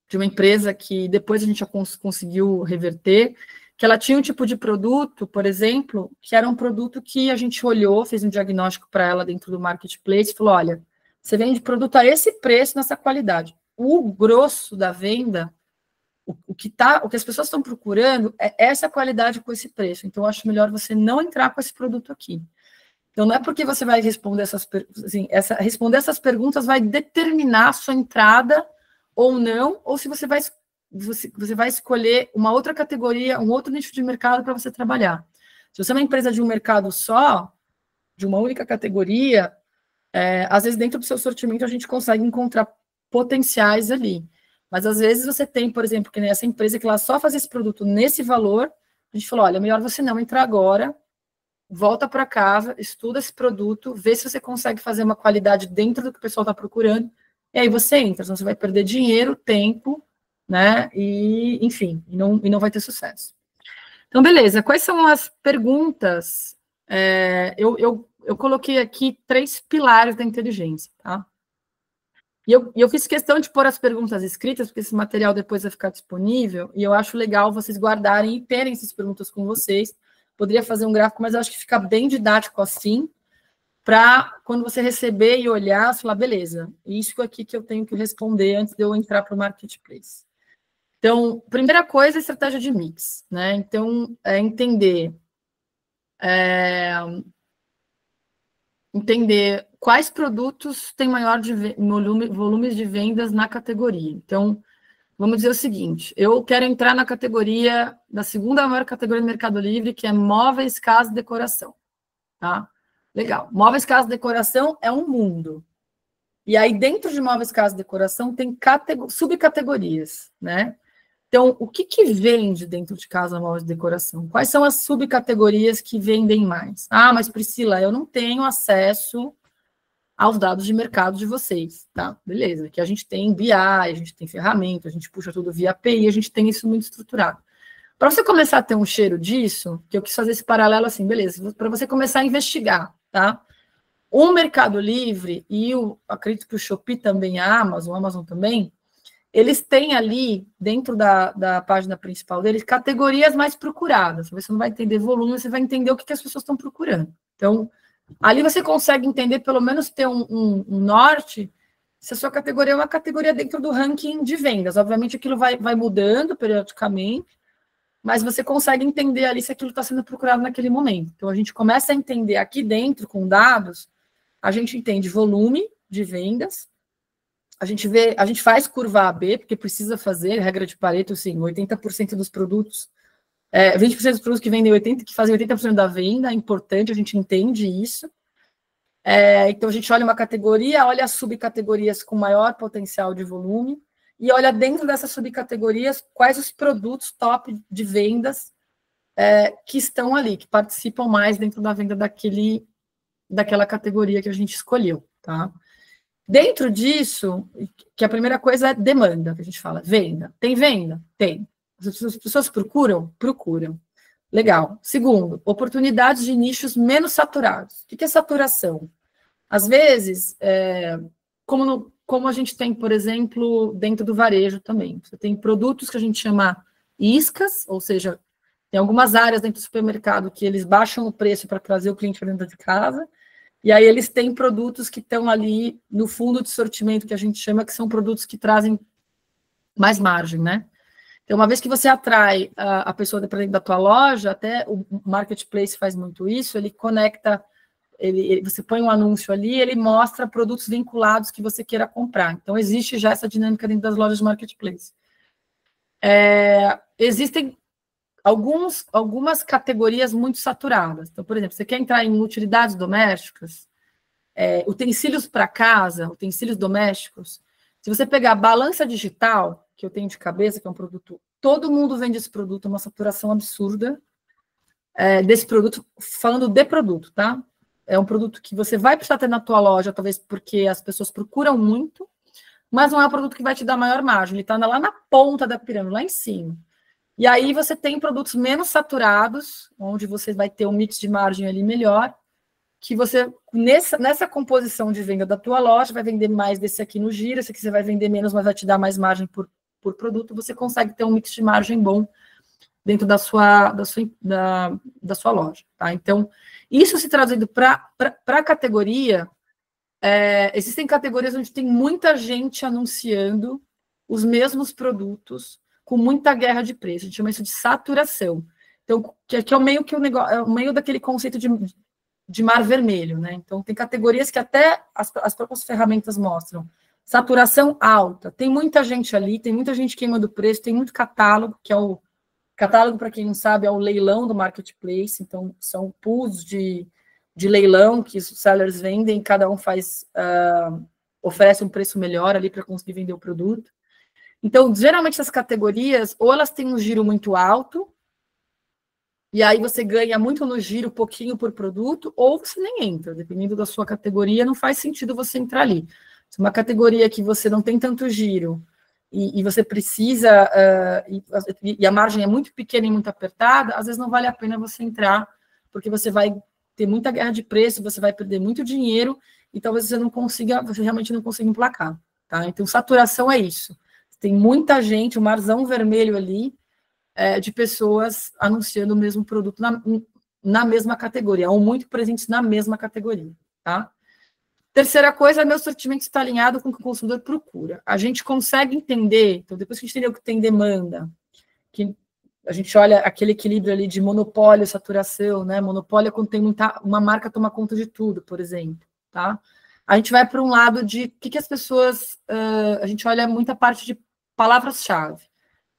de uma empresa que depois a gente já conseguiu reverter, que ela tinha um tipo de produto, por exemplo, que era um produto que a gente olhou, fez um diagnóstico para ela dentro do marketplace, falou, olha, você vende produto a esse preço, nessa qualidade. O grosso da venda, o que as pessoas estão procurando é essa qualidade com esse preço. Então, eu acho melhor você não entrar com esse produto aqui. Então, não é porque você vai responder responder essas perguntas vai determinar a sua entrada ou não, ou se você vai escolher uma outra categoria, um outro nicho de mercado para você trabalhar. Se você é uma empresa de um mercado só, de uma única categoria, às vezes dentro do seu sortimento a gente consegue encontrar potenciais ali. Mas às vezes você tem, por exemplo, que nessa empresa que ela só faz esse produto nesse valor, a gente falou, olha, melhor você não entrar agora, volta para casa, estuda esse produto, vê se você consegue fazer uma qualidade dentro do que o pessoal está procurando, e aí você entra, senão você vai perder dinheiro, tempo, né, e enfim, e não vai ter sucesso. Então, beleza, quais são as perguntas? Eu coloquei aqui 3 pilares da inteligência, tá? E eu fiz questão de pôr as perguntas escritas, porque esse material depois vai ficar disponível, e eu acho legal vocês guardarem e terem essas perguntas com vocês. Poderia fazer um gráfico, mas eu acho que fica bem didático assim, para quando você receber e olhar, você falar, beleza, isso aqui que eu tenho que responder antes de eu entrar para o marketplace. Então, primeira coisa, estratégia de mix, né? Então, entender entender quais produtos têm maior volumes de vendas na categoria. Então, vamos dizer o seguinte, eu quero entrar na categoria, da segunda maior categoria do Mercado Livre, que é móveis, casa e decoração, tá? Legal. Móveis, casa e decoração é um mundo. E aí, dentro de móveis, casa e decoração, tem subcategorias, né? Então, o que vende dentro de casa, móveis e decoração? Quais são as subcategorias que vendem mais? Ah, mas Priscila, eu não tenho acesso aos dados de mercado de vocês, tá? Beleza, aqui a gente tem BI, a gente tem ferramenta, a gente puxa tudo via API, a gente tem isso muito estruturado. Para você começar a ter um cheiro disso, que eu quis fazer esse paralelo assim, beleza, para você começar a investigar, tá? O Mercado Livre e acredito que o Shopee também, a Amazon também, eles têm ali, dentro da página principal deles, categorias mais procuradas. Você não vai entender volume, você vai entender o que as pessoas estão procurando. Então, ali você consegue entender, pelo menos ter um norte, se a sua categoria é uma categoria dentro do ranking de vendas. Obviamente, aquilo vai mudando periodicamente, mas você consegue entender ali se aquilo está sendo procurado naquele momento. Então, a gente começa a entender aqui dentro, com dados, a gente entende volume de vendas, a gente faz curva AB, porque precisa fazer, regra de Pareto, assim, 80% dos produtos, 20% dos produtos que vendem 80%, que fazem 80% da venda, é importante, a gente entende isso. Então, a gente olha uma categoria, olha as subcategorias com maior potencial de volume, e olha dentro dessas subcategorias quais os produtos top de vendas que estão ali, que participam mais dentro da venda daquela categoria que a gente escolheu, tá? Dentro disso, que a primeira coisa é demanda, que a gente fala, venda. Tem venda? Tem. As pessoas procuram? Procuram. Legal. Segundo, oportunidades de nichos menos saturados. O que é saturação? Às vezes, como a gente tem, por exemplo, dentro do varejo também. Você tem produtos que a gente chama iscas, ou seja, tem algumas áreas dentro do supermercado que eles baixam o preço para trazer o cliente para dentro de casa, e aí eles têm produtos que estão ali no fundo de sortimento, que a gente chama, que são produtos que trazem mais margem, né? Então, uma vez que você atrai a pessoa para dentro da tua loja, até o Marketplace faz muito isso, ele conecta, você põe um anúncio ali, ele mostra produtos vinculados que você queira comprar. Então, existe já essa dinâmica dentro das lojas de Marketplace. Existem algumas categorias muito saturadas. Então, por exemplo, você quer entrar em utilidades domésticas, utensílios para casa, utensílios domésticos. Se você pegar a balança digital, que eu tenho de cabeça, que é um produto, todo mundo vende esse produto, uma saturação absurda desse produto, falando de produto, tá? É um produto que você vai precisar ter na tua loja, talvez porque as pessoas procuram muito, mas não é um produto que vai te dar maior margem, ele está lá na ponta da pirâmide, lá em cima. E aí você tem produtos menos saturados, onde você vai ter um mix de margem ali melhor, que você, nessa composição de venda da tua loja, vai vender mais desse aqui no giro, esse aqui você vai vender menos, mas vai te dar mais margem por produto, você consegue ter um mix de margem bom dentro da sua loja, tá? Então, isso se trazendo para a categoria, existem categorias onde tem muita gente anunciando os mesmos produtos, com muita guerra de preço, a gente chama isso de saturação. Então, que é o meio que o negócio, é o meio daquele conceito de mar vermelho, né? Então, tem categorias que até as próprias ferramentas mostram. Saturação alta, tem muita gente ali, tem muita gente queimando preço, tem muito catálogo, que é o catálogo, para quem não sabe, é o leilão do Marketplace, então são pools de leilão que os sellers vendem, cada um oferece um preço melhor ali para conseguir vender o produto. Então, geralmente, essas categorias, ou elas têm um giro muito alto, e aí você ganha muito no giro, pouquinho por produto, ou você nem entra, dependendo da sua categoria, não faz sentido você entrar ali. Se uma categoria que você não tem tanto giro, e você precisa, e a margem é muito pequena e muito apertada, às vezes não vale a pena você entrar, porque você vai ter muita guerra de preço, você vai perder muito dinheiro, e talvez você realmente não consiga emplacar, tá? Então, saturação é isso. Tem muita gente, um marzão vermelho ali, de pessoas anunciando o mesmo produto na mesma categoria, ou muito presentes na mesma categoria, tá? Terceira coisa, meu sortimento está alinhado com o que o consumidor procura. A gente consegue entender, então, depois que a gente entendeu que tem demanda, que a gente olha aquele equilíbrio ali de monopólio, saturação, né? Monopólio é quando tem uma marca toma conta de tudo, por exemplo. tá? A gente vai para um lado de o que as pessoas... a gente olha muita parte de palavras-chave.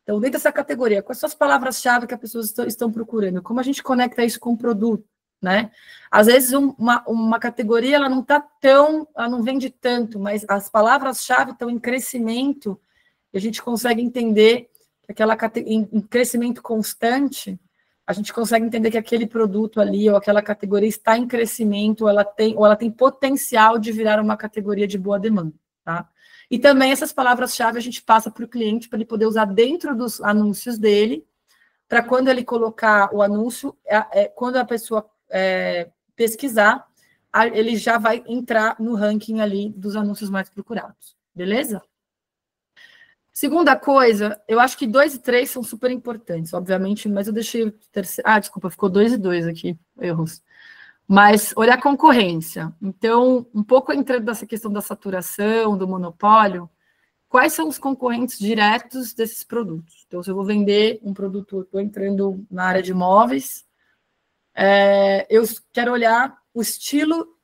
Então, dentro dessa categoria, quais são as palavras-chave que as pessoas estão procurando? Como a gente conecta isso com o produto, né? Às vezes, uma categoria, ela não está tão... Ela não vende tanto, mas as palavras-chave estão em crescimento e a gente consegue entender que em crescimento constante, a gente consegue entender que aquele produto ali ou aquela categoria está em crescimento, ou ela tem potencial de virar uma categoria de boa demanda, tá? E também essas palavras-chave a gente passa para o cliente para ele poder usar dentro dos anúncios dele, para quando ele colocar o anúncio, quando a pessoa pesquisar, ele já vai entrar no ranking ali dos anúncios mais procurados, beleza? Segunda coisa, eu acho que 2 e 3 são super importantes, obviamente, mas eu deixei o terceiro... Ah, desculpa, ficou 2 e 2 aqui, erros. Mas olhar a concorrência. Então, um pouco entrando nessa questão da saturação, do monopólio, quais são os concorrentes diretos desses produtos? Então, se eu vou vender um produto, estou entrando na área de imóveis, eu quero olhar o estilo,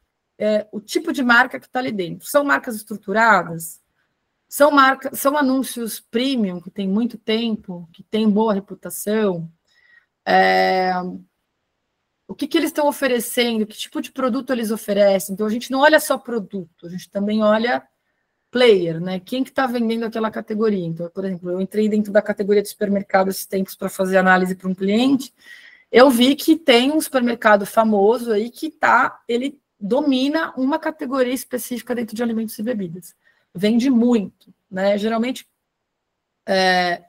o tipo de marca que está ali dentro. São marcas estruturadas? São anúncios premium, que tem muito tempo, que tem boa reputação. O que eles estão oferecendo, que tipo de produto eles oferecem. Então, a gente não olha só produto, a gente também olha player, né? Quem que está vendendo aquela categoria. Então, por exemplo, eu entrei dentro da categoria de supermercado esses tempos para fazer análise para um cliente, eu vi que tem um supermercado famoso aí que ele domina uma categoria específica dentro de alimentos e bebidas. Vende muito, né? Geralmente,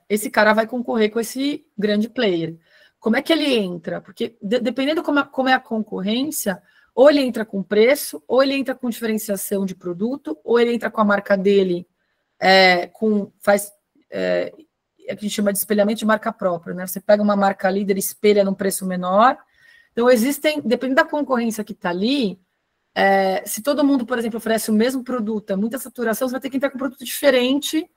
esse cara vai concorrer com esse grande player. Como é que ele entra? Porque, dependendo como é a concorrência, ou ele entra com preço, ou ele entra com diferenciação de produto, ou ele entra com a marca dele, a gente chama de espelhamento de marca própria, né? Você pega uma marca líder e espelha num preço menor. Então, dependendo da concorrência que está ali, se todo mundo, por exemplo, oferece o mesmo produto, muita saturação, você vai ter que entrar com um produto diferente,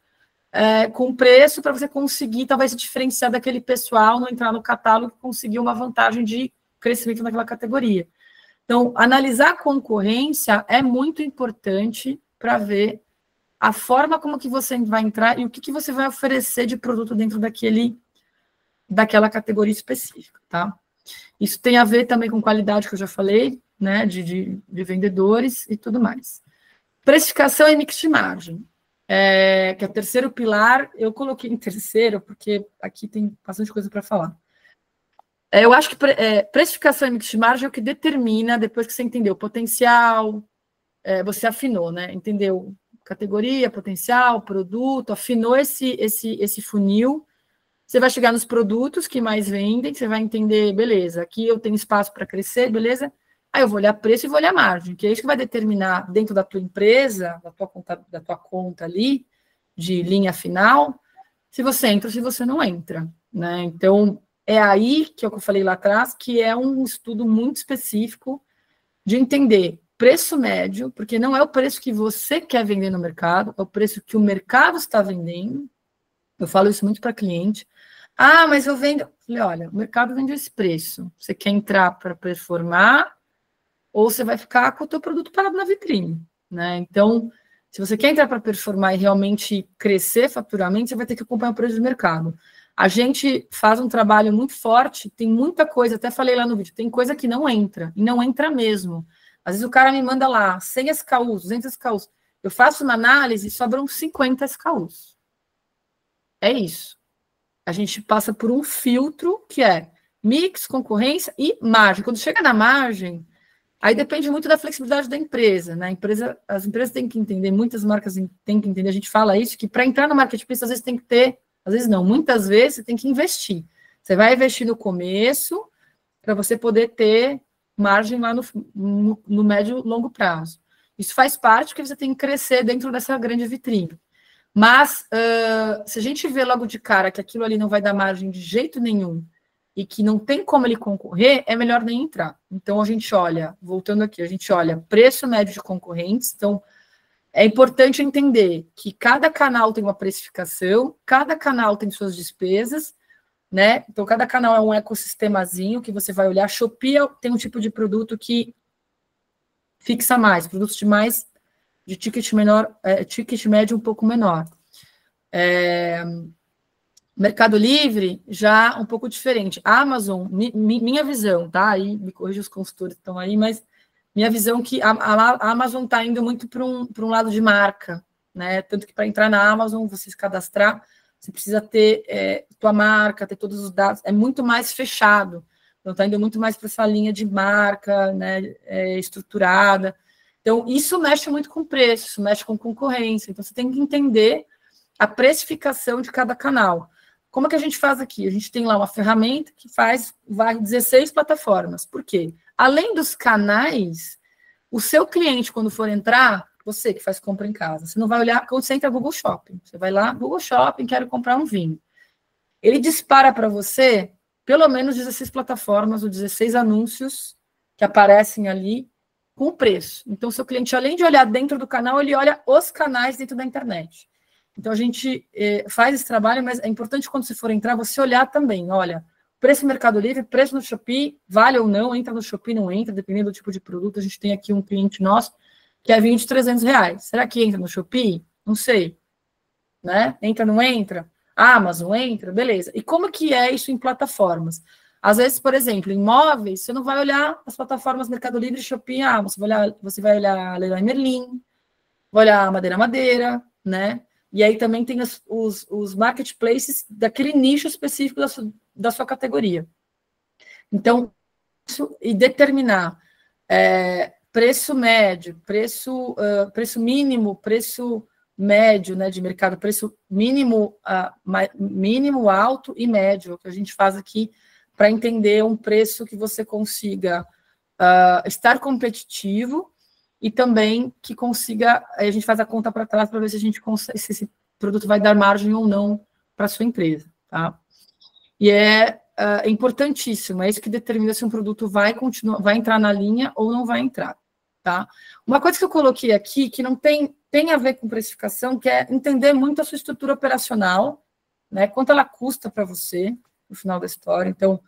com preço, para você conseguir, talvez, se diferenciar daquele pessoal, não entrar no catálogo e conseguir uma vantagem de crescimento naquela categoria. Então, analisar a concorrência é muito importante para ver a forma como que você vai entrar e o que você vai oferecer de produto dentro daquela categoria específica, tá? Isso tem a ver também com qualidade, que eu já falei, né, de vendedores e tudo mais. Precificação e mix de margem, que é o terceiro pilar. Eu coloquei em terceiro, porque aqui tem bastante coisa para falar. Eu acho que precificação e mix de margem é o que determina, depois que você entendeu o potencial, você afinou, né? Entendeu categoria, potencial, produto, afinou esse funil. Você vai chegar nos produtos que mais vendem, você vai entender, beleza, aqui eu tenho espaço para crescer, beleza? Aí eu vou olhar preço e vou olhar margem, que é isso que vai determinar dentro da tua empresa, da tua conta ali, de linha final, se você entra ou se você não entra, né? Então, é aí que é o que eu falei lá atrás, que é um estudo muito específico de entender preço médio, porque não é o preço que você quer vender no mercado, é o preço que o mercado está vendendo. Eu falo isso muito para cliente. Ah, mas eu vendo... Falei, olha, o mercado vende esse preço. Você quer entrar para performar ou você vai ficar com o teu produto parado na vitrine, né? Então, se você quer entrar para performar e realmente crescer faturamente, você vai ter que acompanhar o preço do mercado. A gente faz um trabalho muito forte, tem muita coisa, até falei lá no vídeo, tem coisa que não entra, e não entra mesmo. Às vezes o cara me manda lá 100 SKUs, 200 SKUs. Eu faço uma análise e sobram 50 SKUs. É isso. A gente passa por um filtro que é mix, concorrência e margem. Quando chega na margem, aí depende muito da flexibilidade da empresa, né? As empresas têm que entender, muitas marcas têm que entender, a gente fala isso, que para entrar no marketplace, às vezes tem que ter, às vezes não, muitas vezes você tem que investir. Você vai investir no começo para você poder ter margem lá no médio e longo prazo. Isso faz parte porque você tem que crescer dentro dessa grande vitrine. Mas, se a gente vê logo de cara que aquilo ali não vai dar margem de jeito nenhum e que não tem como ele concorrer, é melhor nem entrar. Então, a gente olha, voltando aqui, a gente olha preço médio de concorrentes. Então, é importante entender que cada canal tem uma precificação, cada canal tem suas despesas, né? Então, cada canal é um ecossistemazinho que você vai olhar. Shopee tem um tipo de produto que fixa mais, produtos de ticket menor, ticket médio um pouco menor. Mercado Livre, já um pouco diferente. Amazon, minha visão, tá? Aí me corrija os consultores que estão aí, mas minha visão é que a Amazon está indo muito para um lado de marca, né? Tanto que para entrar na Amazon, você se cadastrar, você precisa ter tua marca, ter todos os dados, é muito mais fechado. Então, está indo muito mais para essa linha de marca, né? Estruturada. Então, isso mexe muito com preço, isso mexe com concorrência. Então, você tem que entender a precificação de cada canal. Como é que a gente faz aqui? A gente tem lá uma ferramenta que vai 16 plataformas. Por quê? Além dos canais, o seu cliente, quando for entrar, você que faz compra em casa, você não vai olhar, quando você entra no Google Shopping, você vai lá, Google Shopping, quero comprar um vinho. Ele dispara para você pelo menos 16 plataformas ou 16 anúncios que aparecem ali com o preço. Então, o seu cliente, além de olhar dentro do canal, ele olha os canais dentro da internet. Então, a gente faz esse trabalho, mas é importante quando você for entrar, você olhar também, olha, preço no Mercado Livre, preço no Shopee, vale ou não, entra no Shopee, não entra, dependendo do tipo de produto. A gente tem aqui um cliente nosso que é vinho de R$300. Será que entra no Shopee? Não sei. Né? Entra, não entra? Amazon, entra? Beleza. E como que é isso em plataformas? Às vezes, por exemplo, em imóveis, você não vai olhar as plataformas Mercado Livre, Shopee, você vai olhar Leroy Merlin, vai olhar Madeira, né? E aí também tem os marketplaces daquele nicho específico da sua categoria. Então, e determinar preço médio, preço mínimo, preço médio, né, de mercado, preço mínimo, mínimo, alto e médio, que a gente faz aqui para entender um preço que você consiga estar competitivo e também que consiga, a gente faz a conta para trás para ver se a gente consegue, se esse produto vai dar margem ou não para a sua empresa, tá? E é importantíssimo, é isso que determina se um produto vai entrar na linha ou não vai entrar, tá? Uma coisa que eu coloquei aqui, que não tem a ver com precificação, que é entender muito a sua estrutura operacional, né? Quanto ela custa para você, no final da história. Então,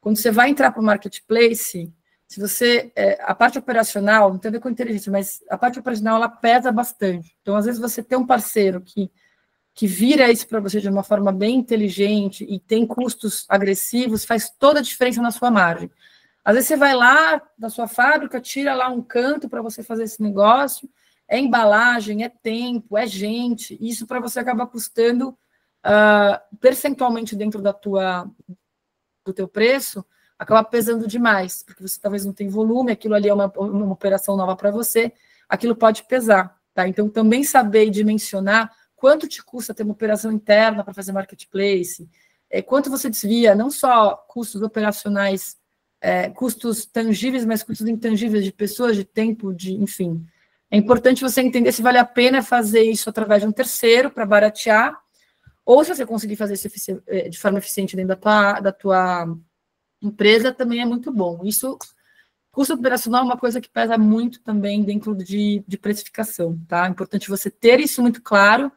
quando você vai entrar para o marketplace, se você, a parte operacional, não tem a ver com inteligência, mas a parte operacional, ela pesa bastante. Então, às vezes, você tem um parceiro que vira isso para você de uma forma bem inteligente e tem custos agressivos, faz toda a diferença na sua margem. Às vezes, você vai lá da sua fábrica, tira lá um canto para você fazer esse negócio, é embalagem, é tempo, é gente, isso para você acaba custando percentualmente dentro do teu preço, acaba pesando demais, porque você talvez não tem volume, aquilo ali é uma operação nova para você, aquilo pode pesar, tá? Então, também saber dimensionar quanto te custa ter uma operação interna para fazer marketplace, quanto você desvia, não só custos operacionais, custos tangíveis, mas custos intangíveis de pessoas, de tempo, enfim. É importante você entender se vale a pena fazer isso através de um terceiro para baratear, ou se você conseguir fazer isso de forma eficiente dentro da tua empresa, também é muito bom. Isso, custo operacional é uma coisa que pesa muito também dentro de precificação, tá? É importante você ter isso muito claro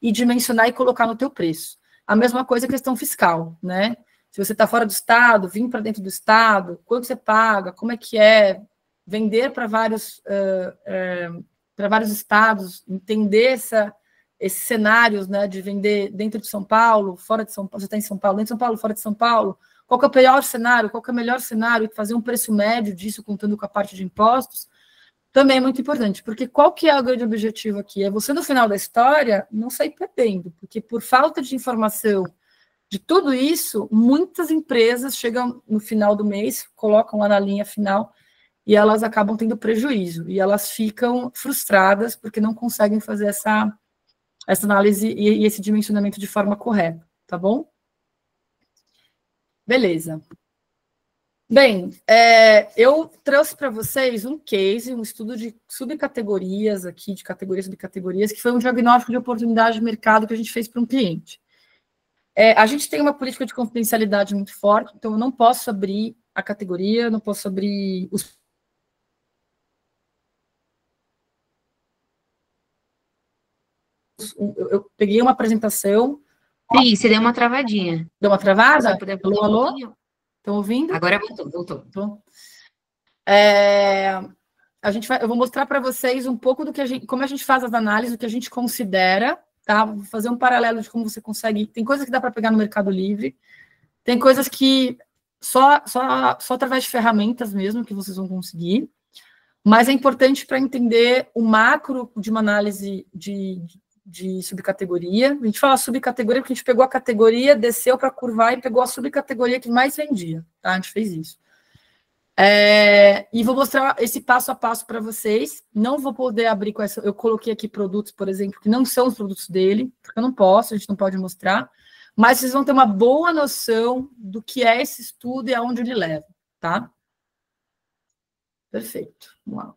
e dimensionar e colocar no teu preço. A mesma coisa a questão fiscal, né? Se você está fora do estado, vir para dentro do estado, quanto você paga, como é que é, vender para vários estados, entender esses cenários, né, de vender dentro de São Paulo, fora de São Paulo, você está em São Paulo, dentro de São Paulo, fora de São Paulo, qual que é o pior cenário, qual que é o melhor cenário, e fazer um preço médio disso, contando com a parte de impostos, também é muito importante, porque qual que é o grande objetivo aqui? É você, no final da história, não sair perdendo, porque por falta de informação de tudo isso, muitas empresas chegam no final do mês, colocam lá na linha final, e elas acabam tendo prejuízo, e elas ficam frustradas porque não conseguem fazer essa análise e esse dimensionamento de forma correta, tá bom? Beleza. Bem, eu trouxe para vocês um case, um estudo de subcategorias aqui, de categorias e subcategorias, que foi um diagnóstico de oportunidade de mercado que a gente fez para um cliente. A gente tem uma política de confidencialidade muito forte, então eu não posso abrir a categoria, não posso abrir os... Eu peguei uma apresentação... Sim, você deu uma travadinha. Deu uma travada? Alô, alô? Estão ouvindo? Agora voltou. Então, eu vou mostrar para vocês um pouco do que como a gente faz as análises, o que a gente considera, tá? Vou fazer um paralelo de como você consegue. Tem coisas que dá para pegar no Mercado Livre, tem coisas que só através de ferramentas mesmo que vocês vão conseguir, mas é importante para entender o macro de uma análise de subcategoria. A gente fala subcategoria porque a gente pegou a categoria, desceu para curvar e pegou a subcategoria que mais vendia, tá? A gente fez isso. E vou mostrar esse passo a passo para vocês. Não vou poder abrir com essa. Eu coloquei aqui produtos, por exemplo, que não são os produtos dele, porque eu não posso, a gente não pode mostrar. Mas vocês vão ter uma boa noção do que é esse estudo e aonde ele leva, tá? Perfeito. Vamos lá.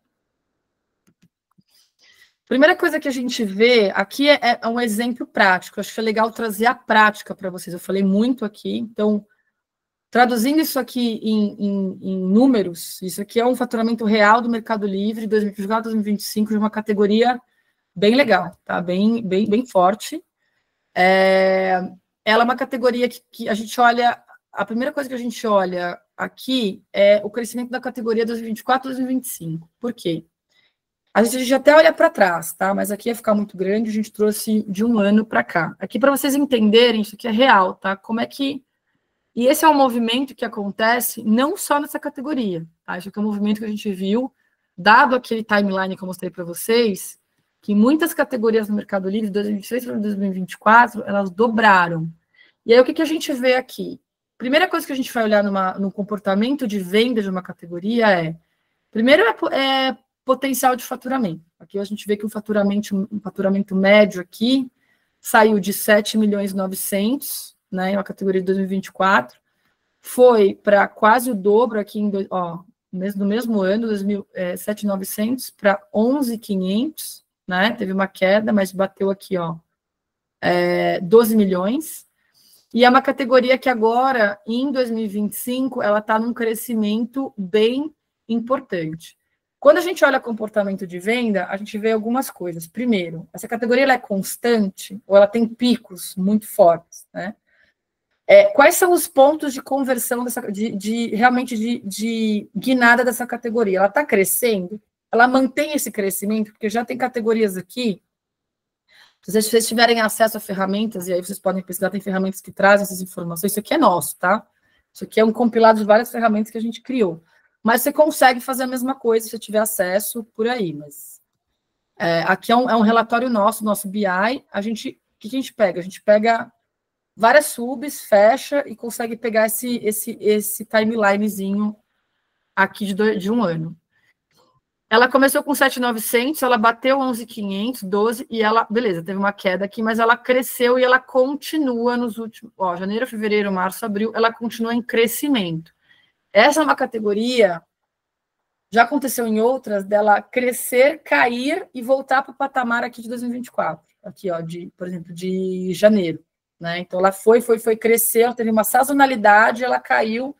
Primeira coisa que a gente vê aqui é um exemplo prático. Acho que é legal trazer a prática para vocês. Eu falei muito aqui, então. Traduzindo isso aqui em números, isso aqui é um faturamento real do Mercado Livre, 2024, 2025, de uma categoria bem legal, tá? Bem forte. Ela é uma categoria que a gente olha... A primeira coisa que a gente olha aqui é o crescimento da categoria 2024, 2025. Por quê? A gente até olha para trás, tá? Mas aqui ia ficar muito grande, a gente trouxe de um ano para cá. Aqui, para vocês entenderem, isso aqui é real, tá? Como é que... E esse é um movimento que acontece não só nessa categoria, tá? Isso aqui é um movimento que a gente viu, dado aquele timeline que eu mostrei para vocês, que muitas categorias no Mercado Livre, de 2023 para 2024, elas dobraram. E aí, o que a gente vê aqui? Primeira coisa que a gente vai olhar no comportamento de venda de uma categoria primeiro é potencial de faturamento. Aqui a gente vê que um faturamento médio aqui saiu de 7.900.000, né, uma categoria de 2024, foi para quase o dobro aqui no mesmo ano, 7.900 para 11.500, né, teve uma queda, mas bateu aqui, 12 milhões, e é uma categoria que agora, em 2025, ela está num crescimento bem importante. Quando a gente olha comportamento de venda, a gente vê algumas coisas. Primeiro, essa categoria ela é constante ou ela tem picos muito fortes, né? Quais são os pontos de conversão realmente de guinada dessa categoria? Ela está crescendo? Ela mantém esse crescimento? Porque já tem categorias aqui, se vocês tiverem acesso a ferramentas, e aí vocês podem pesquisar, tem ferramentas que trazem essas informações, isso aqui é nosso, tá? Isso aqui é um compilado de várias ferramentas que a gente criou. Mas você consegue fazer a mesma coisa se você tiver acesso por aí, mas... aqui é um relatório nosso BI, o que a gente pega? A gente pega várias subs, fecha e consegue pegar esse timelinezinho aqui de um ano. Ela começou com 7.900, ela bateu 11.500, 12, e ela, beleza, teve uma queda aqui, mas ela cresceu e ela continua nos últimos, janeiro, fevereiro, março, abril, ela continua em crescimento. Essa é uma categoria, já aconteceu em outras, dela crescer, cair e voltar para o patamar aqui de 2024, aqui, por exemplo, de janeiro. Né? Então, ela foi, cresceu, teve uma sazonalidade, ela caiu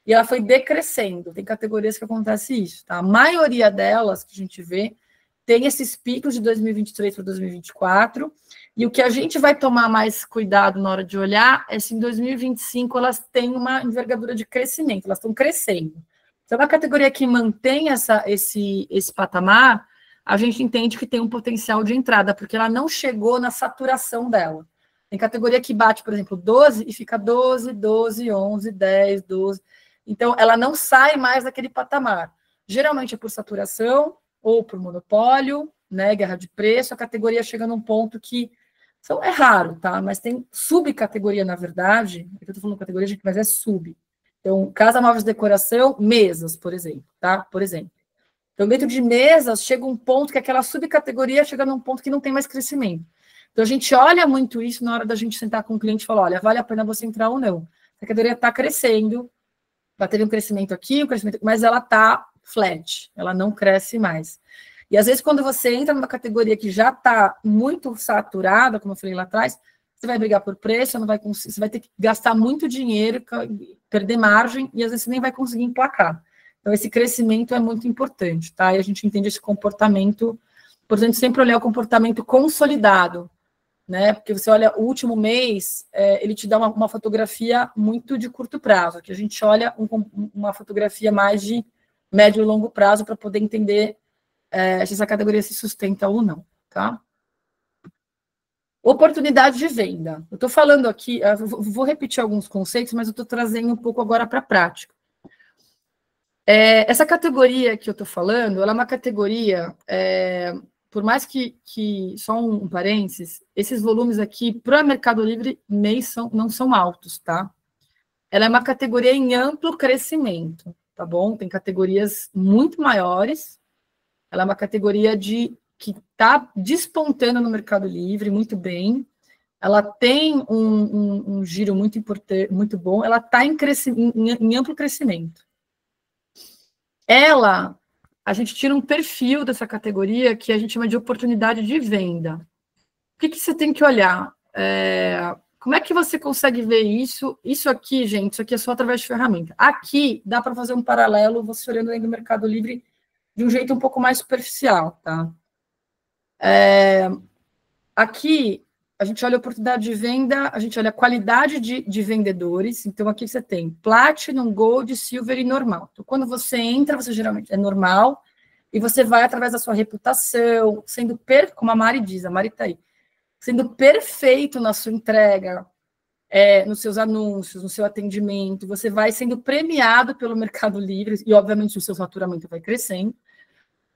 e ela foi decrescendo. Tem categorias que acontece isso. Tá? A maioria delas que a gente vê tem esses picos de 2023 para 2024, e o que a gente vai tomar mais cuidado na hora de olhar é se em 2025 elas têm uma envergadura de crescimento, elas estão crescendo. Então, a categoria que mantém esse patamar, a gente entende que tem um potencial de entrada, porque ela não chegou na saturação dela. Tem categoria que bate, por exemplo, 12 e fica 12, 12, 11, 10, 12. Então, ela não sai mais daquele patamar. Geralmente é por saturação ou por monopólio, né, guerra de preço. A categoria chega num ponto que é raro, tá? Mas tem subcategoria, na verdade. Eu estou falando categoria, gente, mas é sub. Então, casa móveis de decoração, mesas, por exemplo, tá? Por exemplo. Então, dentro de mesas, chega um ponto que aquela subcategoria chega num ponto que não tem mais crescimento. Então, a gente olha muito isso na hora da gente sentar com o cliente e falar, olha, vale a pena você entrar ou não. A categoria está crescendo, ela teve um crescimento aqui, mas ela está flat, ela não cresce mais. E, às vezes, quando você entra numa categoria que já está muito saturada, como eu falei lá atrás, você vai brigar por preço, você vai ter que gastar muito dinheiro, perder margem, e, às vezes, você nem vai conseguir emplacar. Então, esse crescimento é muito importante, tá? E a gente entende esse comportamento, portanto, sempre olhar o comportamento consolidado, né? Porque você olha o último mês, ele te dá uma fotografia muito de curto prazo, que a gente olha uma fotografia mais de médio e longo prazo para poder entender se essa categoria se sustenta ou não, tá? Oportunidade de venda. Eu estou falando aqui, vou repetir alguns conceitos, mas eu estou trazendo um pouco agora para a prática. Essa categoria que eu estou falando, ela é uma categoria, por mais que só um parênteses, esses volumes aqui, para o Mercado Livre, mês não são altos, tá? Ela é uma categoria em amplo crescimento, tá bom? Tem categorias muito maiores, ela é uma categoria que está despontando no Mercado Livre muito bem, ela tem um giro muito importante, muito bom, ela está em amplo crescimento. A gente tira um perfil dessa categoria que a gente chama de oportunidade de venda. O que você tem que olhar? Como é que você consegue ver isso? Isso aqui, gente, isso aqui é só através de ferramenta. Aqui dá para fazer um paralelo, você olhando aí do Mercado Livre de um jeito um pouco mais superficial, tá? Aqui a gente olha a oportunidade de venda, a gente olha a qualidade de vendedores. Então, aqui você tem Platinum, Gold, Silver e normal. Então, quando você entra, você geralmente é normal, e você vai através da sua reputação, sendo como a Mari diz, a Mari está aí, sendo perfeito na sua entrega, nos seus anúncios, no seu atendimento, você vai sendo premiado pelo Mercado Livre, e, obviamente, o seu faturamento vai crescendo.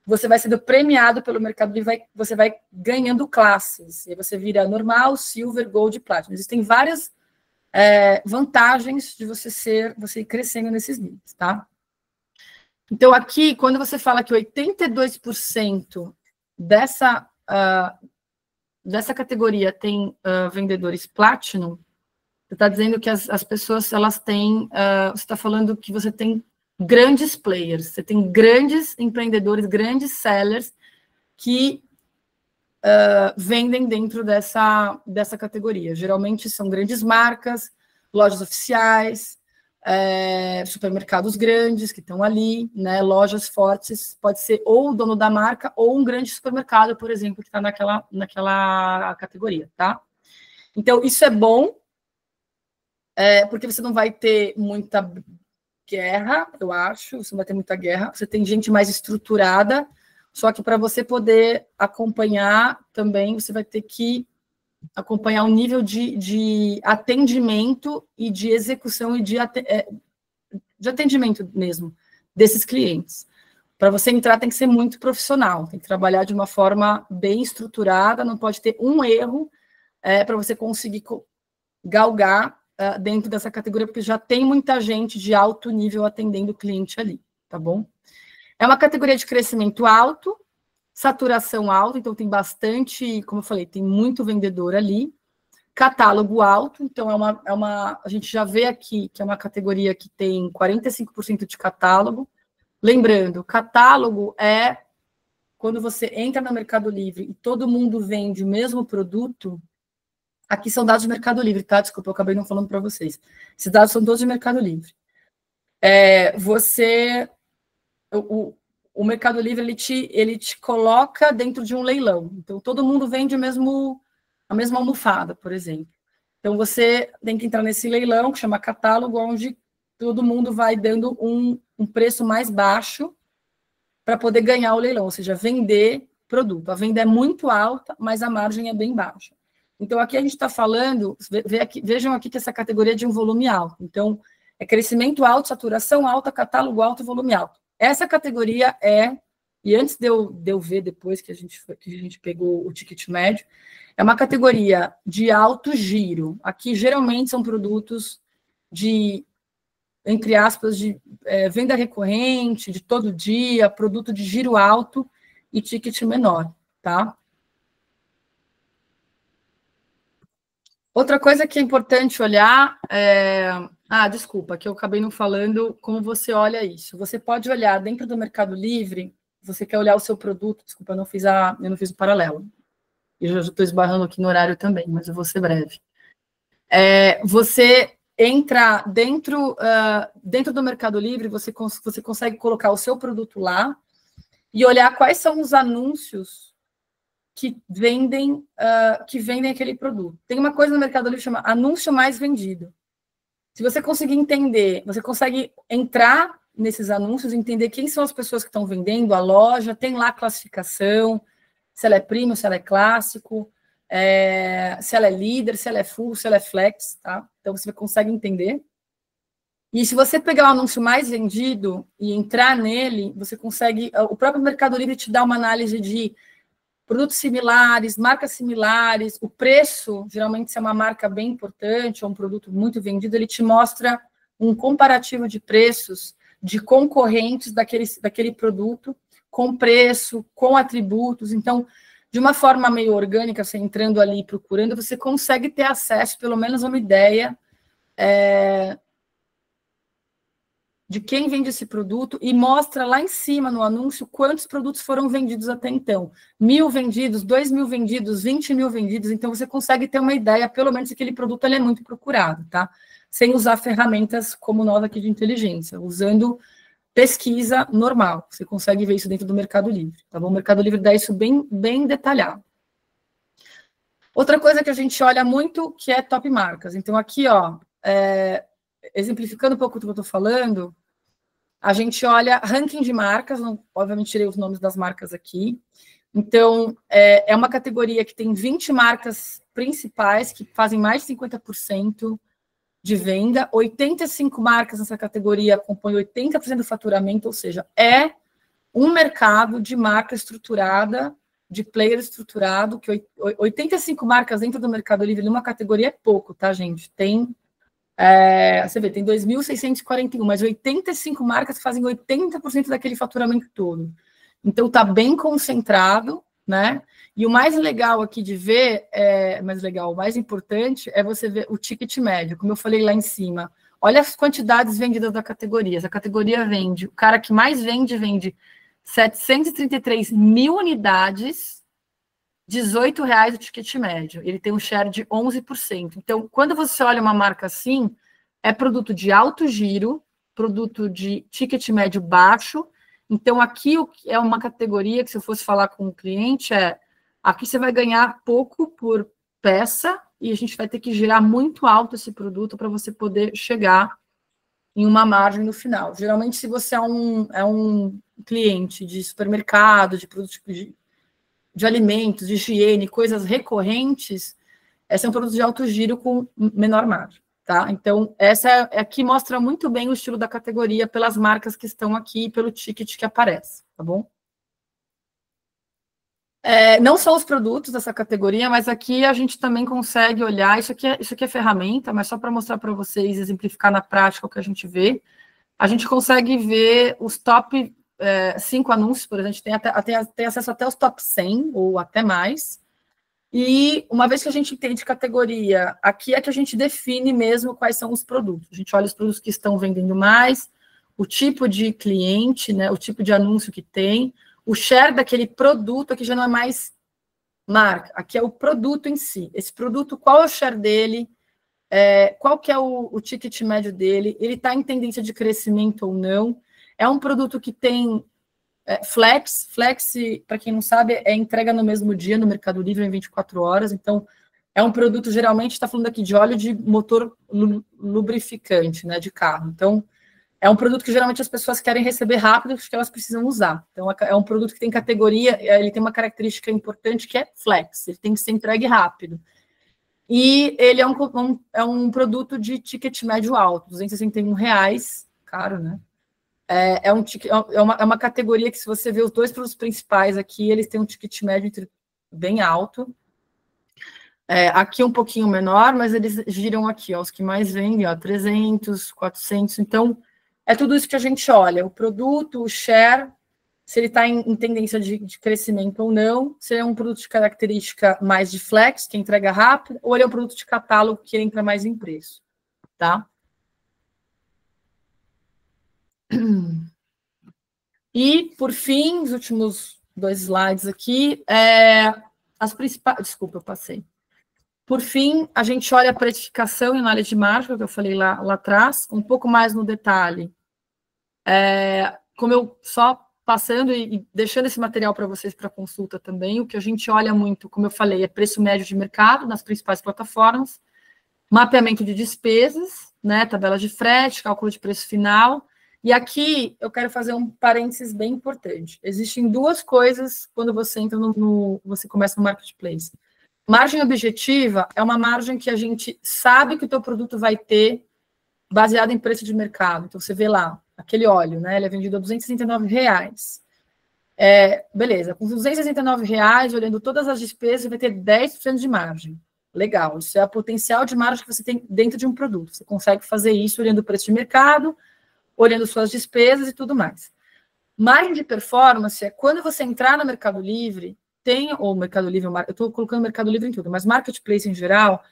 Você vai sendo premiado pelo Mercado Livre, você vai ganhando classes. E você vira normal, silver, gold e platinum. Existem várias vantagens de você ir crescendo nesses níveis, tá? Então, aqui, quando você fala que 82% dessa categoria tem vendedores platinum, você está dizendo que as pessoas, elas têm... você está falando que você tem grandes players, você tem grandes empreendedores, grandes sellers que vendem dentro dessa categoria. Geralmente são grandes marcas, lojas oficiais, supermercados grandes que estão ali, né, lojas fortes, pode ser ou o dono da marca ou um grande supermercado, por exemplo, que está naquela categoria, tá? Então, isso é bom, porque você não vai ter muita guerra, eu acho, você não vai ter muita guerra, você tem gente mais estruturada, só que para você poder acompanhar também, você vai ter que acompanhar o nível de atendimento e de execução e de atendimento mesmo desses clientes. Para você entrar tem que ser muito profissional, tem que trabalhar de uma forma bem estruturada, não pode ter um erro para você conseguir galgar dentro dessa categoria, porque já tem muita gente de alto nível atendendo o cliente ali, tá bom? É uma categoria de crescimento alto, saturação alta, então tem bastante, como eu falei, tem muito vendedor ali, catálogo alto, então a gente já vê aqui que é uma categoria que tem 45% de catálogo. Lembrando, catálogo é quando você entra no Mercado Livre e todo mundo vende o mesmo produto. Aqui são dados do Mercado Livre, tá? Desculpa, eu acabei não falando para vocês. Esses dados são todos do Mercado Livre. O Mercado Livre, ele te coloca dentro de um leilão. Então, todo mundo vende a mesma almofada, por exemplo. Então, você tem que entrar nesse leilão, que chama catálogo, onde todo mundo vai dando um preço mais baixo para poder ganhar o leilão, ou seja, vender produto. A venda é muito alta, mas a margem é bem baixa. Então, aqui a gente está falando, vejam aqui que essa categoria é de um volume alto. Então, é crescimento alto, saturação alta, catálogo alto e volume alto. Essa categoria e antes de eu ver depois que a gente pegou o ticket médio, é uma categoria de alto giro. Aqui, geralmente, são produtos entre aspas, de venda recorrente, de todo dia, produto de giro alto e ticket menor, tá? Outra coisa que é importante olhar desculpa, que eu acabei não falando como você olha isso. Você pode olhar dentro do Mercado Livre, você quer olhar o seu produto, desculpa, eu não fiz o paralelo. Eu já estou esbarrando aqui no horário também, mas eu vou ser breve. Você entra dentro do Mercado Livre, você consegue colocar o seu produto lá e olhar quais são os anúncios que vendem aquele produto. Tem uma coisa no Mercado Livre que chama anúncio mais vendido. Se você conseguir entender, você consegue entrar nesses anúncios, entender quem são as pessoas que estão vendendo, a loja, tem lá a classificação, se ela é premium, se ela é clássico, se ela é líder, se ela é full, se ela é flex, tá? Então, você consegue entender. E se você pegar o anúncio mais vendido e entrar nele, você consegue... O próprio Mercado Livre te dá uma análise de produtos similares, marcas similares, o preço, geralmente se é uma marca bem importante ou um produto muito vendido, ele te mostra um comparativo de preços de concorrentes daquele produto, com preço, com atributos. Então, de uma forma meio orgânica, você entrando ali e procurando, você consegue ter acesso, pelo menos a uma ideia de quem vende esse produto e mostra lá em cima no anúncio quantos produtos foram vendidos até então. 1.000 vendidos, 2.000 vendidos, 20.000 vendidos. Então, você consegue ter uma ideia, pelo menos, que aquele produto ele é muito procurado, tá? Sem usar ferramentas como nós aqui de inteligência, usando pesquisa normal. Você consegue ver isso dentro do Mercado Livre, tá bom? O Mercado Livre dá isso bem, bem detalhado. Outra coisa que a gente olha muito, que é top marcas. Então, aqui, ó, exemplificando um pouco do que eu estou falando, a gente olha ranking de marcas, não, obviamente tirei os nomes das marcas aqui. Então, é uma categoria que tem 20 marcas principais, que fazem mais de 50% de venda, 85 marcas nessa categoria compõem 80% do faturamento, ou seja, é um mercado de marca estruturada, de player estruturado, que 85 marcas dentro do Mercado Livre numa categoria é pouco, tá, gente? Tem... você vê, tem 2.641, mas 85 marcas fazem 80% daquele faturamento todo. Então, está bem concentrado, né? E o mais legal aqui de ver, o mais importante é você ver o ticket médio, como eu falei lá em cima. Olha as quantidades vendidas da categoria. Essa categoria vende, o cara que mais vende 733 mil unidades, R$18 o ticket médio. Ele tem um share de 11%. Então, quando você olha uma marca assim, é produto de alto giro, produto de ticket médio baixo. Então, aqui é uma categoria que, se eu fosse falar com o cliente, aqui você vai ganhar pouco por peça e a gente vai ter que girar muito alto esse produto para você poder chegar em uma margem no final. Geralmente, se você é um cliente de supermercado, de produtos de alimentos, de higiene, coisas recorrentes, esse é um produto de alto giro com menor margem, tá? Então, essa aqui mostra muito bem o estilo da categoria pelas marcas que estão aqui e pelo ticket que aparece, tá bom? Não são os produtos dessa categoria, mas aqui a gente também consegue olhar, isso aqui é ferramenta, mas só para mostrar para vocês, exemplificar na prática o que a gente vê, a gente consegue ver os top 5 anúncios, por exemplo, a gente tem acesso até os top 100, ou até mais, e uma vez que a gente entende categoria, aqui é que a gente define mesmo quais são os produtos. A gente olha os produtos que estão vendendo mais, o tipo de cliente, né, o tipo de anúncio que tem, o share daquele produto, aqui já não é mais marca, aqui é o produto em si. Esse produto, qual é o share dele, qual que é o ticket médio dele, ele está em tendência de crescimento ou não, é um produto que tem flex, para quem não sabe, é entrega no mesmo dia no Mercado Livre em 24 horas, então é um produto, geralmente, está falando aqui de óleo de motor lubrificante, né, de carro, então é um produto que geralmente as pessoas querem receber rápido, porque elas precisam usar, então é um produto que tem categoria, ele tem uma característica importante que é flex, ele tem que ser entregue rápido, e ele é um produto de ticket médio alto, R$261, caro, né? É uma categoria que, se você vê os dois produtos principais aqui, eles têm um ticket médio bem alto. Aqui um pouquinho menor, mas eles giram aqui, ó, os que mais vendem, ó, 300, 400. Então, é tudo isso que a gente olha. O produto, o share, se ele está em tendência de crescimento ou não, se ele é um produto de característica mais de flex, que entrega rápido, ou ele é um produto de catálogo que entra mais em preço, tá? E, por fim, os últimos 2 slides aqui, as principais... Desculpa, eu passei. Por fim, a gente olha a precificação e análise de margem, que eu falei lá atrás, um pouco mais no detalhe. Como eu só passando e deixando esse material para vocês para consulta também, o que a gente olha muito, como eu falei, é preço médio de mercado nas principais plataformas, mapeamento de despesas, né, tabela de frete, cálculo de preço final, E aqui eu quero fazer um parênteses bem importante. Existem duas coisas quando você entra você começa no marketplace. Margem objetiva é uma margem que a gente sabe que o teu produto vai ter baseado em preço de mercado. Então, você vê lá, aquele óleo, né? Ele é vendido a R$269. Beleza, com R$269, olhando todas as despesas, vai ter 10% de margem. Legal, isso é o potencial de margem que você tem dentro de um produto. Você consegue fazer isso olhando o preço de mercado, olhando suas despesas e tudo mais. Margem de performance é quando você entrar no Mercado Livre, ou Mercado Livre, eu estou colocando Mercado Livre em tudo, mas Marketplace em geral,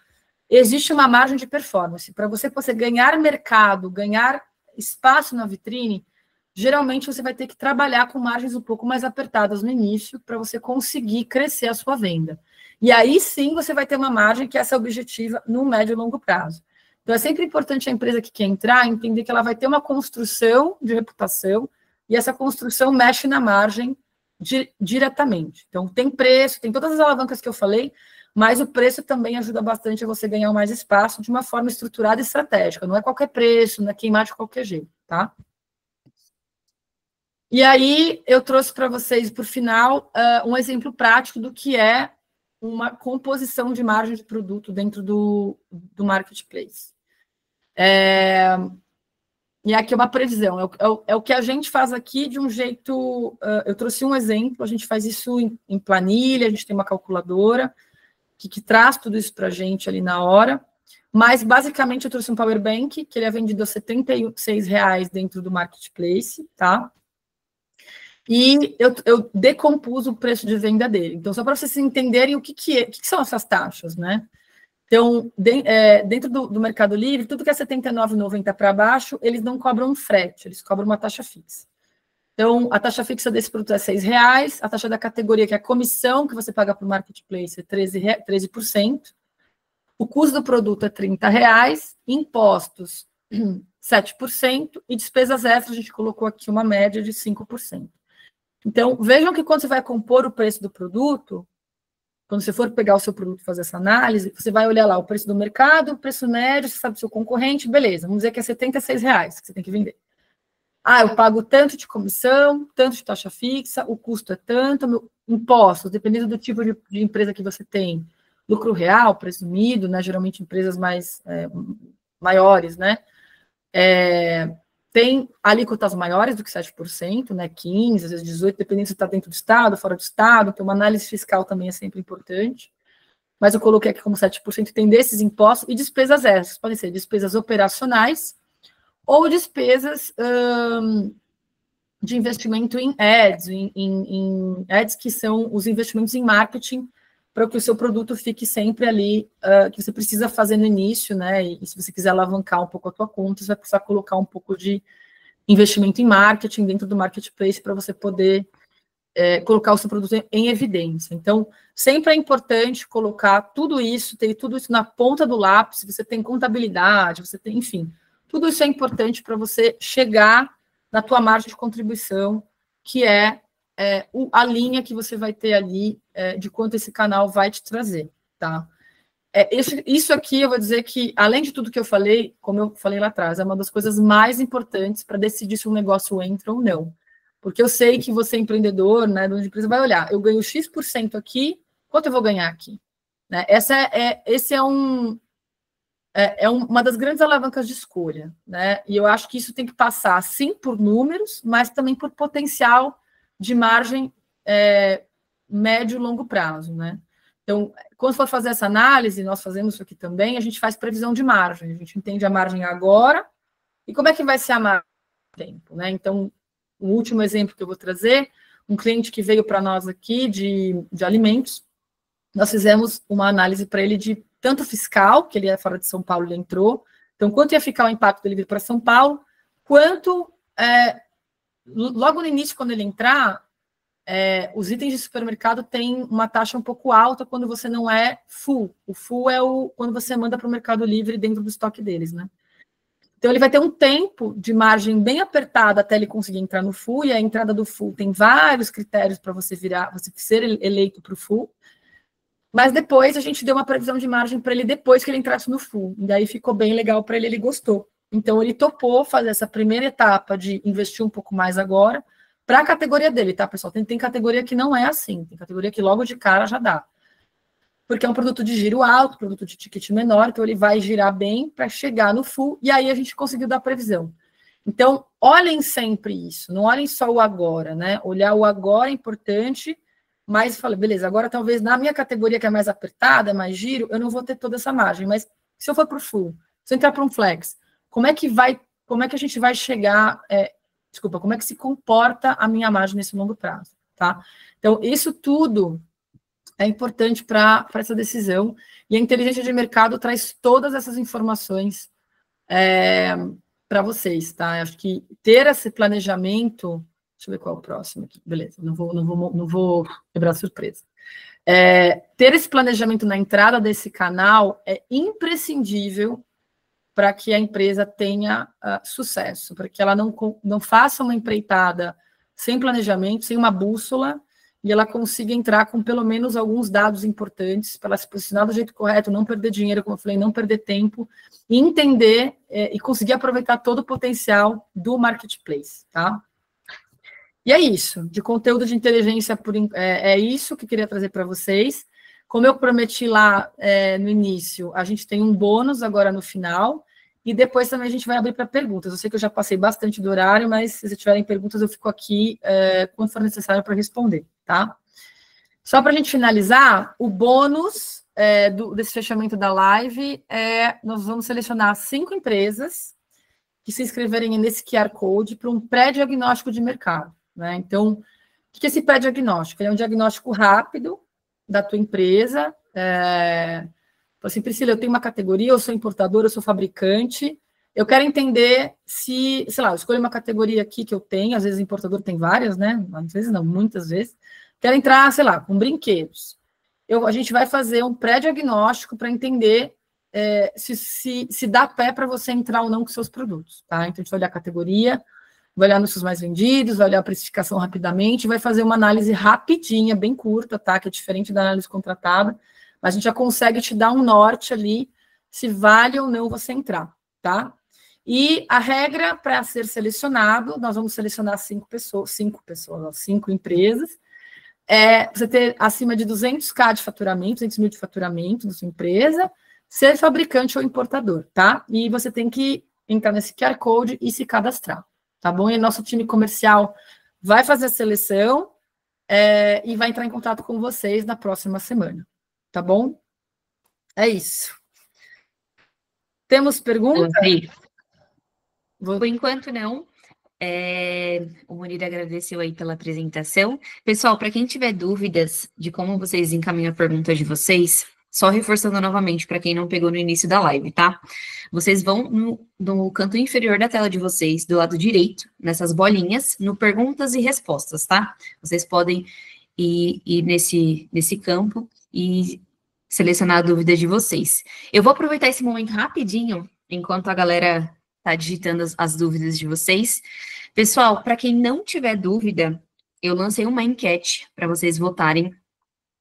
existe uma margem de performance. Para você ganhar mercado, ganhar espaço na vitrine, geralmente você vai ter que trabalhar com margens um pouco mais apertadas no início para você conseguir crescer a sua venda. E aí sim você vai ter uma margem que é essa objetiva no médio e longo prazo. Então é sempre importante a empresa que quer entrar entender que ela vai ter uma construção de reputação e essa construção mexe na margem diretamente. Então tem preço, tem todas as alavancas que eu falei, mas o preço também ajuda bastante a você ganhar mais espaço de uma forma estruturada e estratégica. Não é qualquer preço, não é queimar de qualquer jeito, tá? E aí, eu trouxe para vocês, por final, um exemplo prático do que é uma composição de margem de produto dentro do marketplace. E aqui é uma previsão, é o que a gente faz aqui de um jeito... eu trouxe um exemplo, a gente faz isso em planilha, a gente tem uma calculadora que traz tudo isso para a gente ali na hora, mas, basicamente, eu trouxe um Power Bank, que ele é vendido a R$76 dentro do marketplace, tá? E eu decompus o preço de venda dele. Então, só para vocês entenderem o que são essas taxas, né? Então, dentro do Mercado Livre, tudo que é R$79,90 para baixo, eles não cobram um frete, eles cobram uma taxa fixa. Então, a taxa fixa desse produto é R$6, a taxa da categoria, que é a comissão que você paga para o Marketplace, é 13%. O custo do produto é R$30, impostos 7%, e despesas extras, a gente colocou aqui uma média de 5%. Então, vejam que quando você vai compor o preço do produto, quando você for pegar o seu produto e fazer essa análise, você vai olhar lá o preço do mercado, o preço médio, você sabe do seu concorrente, beleza, vamos dizer que é R$76 que você tem que vender. Eu pago tanto de comissão, tanto de taxa fixa, o custo é tanto, impostos, dependendo do tipo de empresa que você tem, lucro real, presumido, né, geralmente empresas maiores, né, tem alíquotas maiores do que 7%, né, 15%, às vezes 18%, dependendo se está dentro do estado, fora do estado, então uma análise fiscal também é sempre importante, mas eu coloquei aqui como 7%, tem desses impostos e despesas extras, podem ser despesas operacionais ou despesas de investimento em ads, em ads que são os investimentos em marketing para que o seu produto fique sempre ali, que você precisa fazer no início, né? E se você quiser alavancar um pouco a tua conta, você vai precisar colocar um pouco de investimento em marketing dentro do marketplace para você poder colocar o seu produto em evidência. Então, sempre é importante colocar tudo isso, ter tudo isso na ponta do lápis, você tem contabilidade, você tem, enfim, tudo isso é importante para você chegar na tua margem de contribuição, que é a linha que você vai ter ali de quanto esse canal vai te trazer, tá? Isso aqui eu vou dizer que, além de tudo que eu falei, como eu falei lá atrás, é uma das coisas mais importantes para decidir se um negócio entra ou não. Porque eu sei que você, empreendedor, né, dono de empresa, vai olhar, eu ganho X% aqui, quanto eu vou ganhar aqui? Né? Esse é uma das grandes alavancas de escolha, né? E eu acho que isso tem que passar, sim, por números, mas também por potencial de margem médio e longo prazo, né? Então, quando for fazer essa análise, nós fazemos isso aqui também, a gente faz previsão de margem, a gente entende a margem agora e como é que vai ser a margem no tempo, né? Então, o último exemplo que eu vou trazer, um cliente que veio para nós aqui de alimentos, nós fizemos uma análise para ele de tanto fiscal, que ele é fora de São Paulo, ele entrou, então, quanto ia ficar o impacto dele vir para São Paulo, quanto, logo no início, quando ele entrar, os itens de supermercado têm uma taxa um pouco alta quando você não é full. O full é quando você manda para o Mercado Livre dentro do estoque deles, né? Então, ele vai ter um tempo de margem bem apertado até ele conseguir entrar no full, e a entrada do full tem vários critérios para você ser eleito para o full, mas depois a gente deu uma previsão de margem para ele depois que ele entrasse no full, e daí ficou bem legal para ele gostou, Então, ele topou fazer essa primeira etapa de investir um pouco mais agora para a categoria dele, tá, pessoal? Tem categoria que não é assim, tem categoria que logo de cara já dá. Porque é um produto de giro alto, produto de ticket menor, então ele vai girar bem para chegar no full, e aí a gente conseguiu dar previsão. Então, olhem sempre isso, não olhem só o agora, né? Olhar o agora é importante, mas falei, beleza, agora talvez na minha categoria que é mais apertada, mais giro, eu não vou ter toda essa margem, mas se eu for para o full, se eu entrar para um flex, como é que a gente vai chegar, como é que se comporta a minha margem nesse longo prazo, tá? Então, isso tudo é importante para essa decisão, e a inteligência de mercado traz todas essas informações para vocês, tá? Eu acho que ter esse planejamento, deixa eu ver qual é o próximo aqui, beleza, não vou quebrar surpresa. Ter esse planejamento na entrada desse canal é imprescindível para que a empresa tenha sucesso, para que ela não faça uma empreitada sem planejamento, sem uma bússola, e ela consiga entrar com pelo menos alguns dados importantes para ela se posicionar do jeito correto, não perder dinheiro, como eu falei, não perder tempo, e entender e conseguir aproveitar todo o potencial do marketplace, tá? E é isso, de conteúdo de inteligência, é isso que eu queria trazer para vocês. Como eu prometi lá no início, a gente tem um bônus agora no final, e depois também a gente vai abrir para perguntas. Eu sei que eu já passei bastante do horário, mas se vocês tiverem perguntas, eu fico aqui quando for necessário para responder, tá? Só para a gente finalizar, o bônus desse fechamento da live nós vamos selecionar 5 empresas que se inscreverem nesse QR Code para um pré-diagnóstico de mercado, né? Então, o que é esse pré-diagnóstico? Ele é um diagnóstico rápido da tua empresa. Assim, Priscila, eu tenho uma categoria, eu sou importadora, eu sou fabricante, eu quero entender se, sei lá, eu escolho uma categoria aqui que eu tenho, às vezes importador tem várias, né? Às vezes não, muitas vezes. Quero entrar, sei lá, com brinquedos. A gente vai fazer um pré-diagnóstico para entender se dá pé para você entrar ou não com seus produtos, tá? Então, a gente vai olhar a categoria, vai olhar nos seus mais vendidos, vai olhar a precificação rapidamente, vai fazer uma análise rapidinha, bem curta, tá? Que é diferente da análise contratada, mas a gente já consegue te dar um norte ali, se vale ou não você entrar, tá? E a regra para ser selecionado, nós vamos selecionar 5 empresas, você ter acima de 200K de faturamento, 200 mil de faturamento da sua empresa, ser fabricante ou importador, tá? E você tem que entrar nesse QR Code e se cadastrar, tá bom? E nosso time comercial vai fazer a seleção e vai entrar em contato com vocês na próxima semana. Tá bom? É isso. Temos perguntas? Por enquanto, não. O Munir agradeceu aí pela apresentação. Pessoal, para quem tiver dúvidas de como vocês encaminham a pergunta de vocês, só reforçando novamente para quem não pegou no início da live, tá? Vocês vão no canto inferior da tela de vocês, do lado direito, nessas bolinhas, no perguntas e respostas, tá? Vocês podem ir nesse campo e selecionar a dúvida de vocês. Eu vou aproveitar esse momento rapidinho, enquanto a galera está digitando as dúvidas de vocês. Pessoal, para quem não tiver dúvida, eu lancei uma enquete para vocês votarem.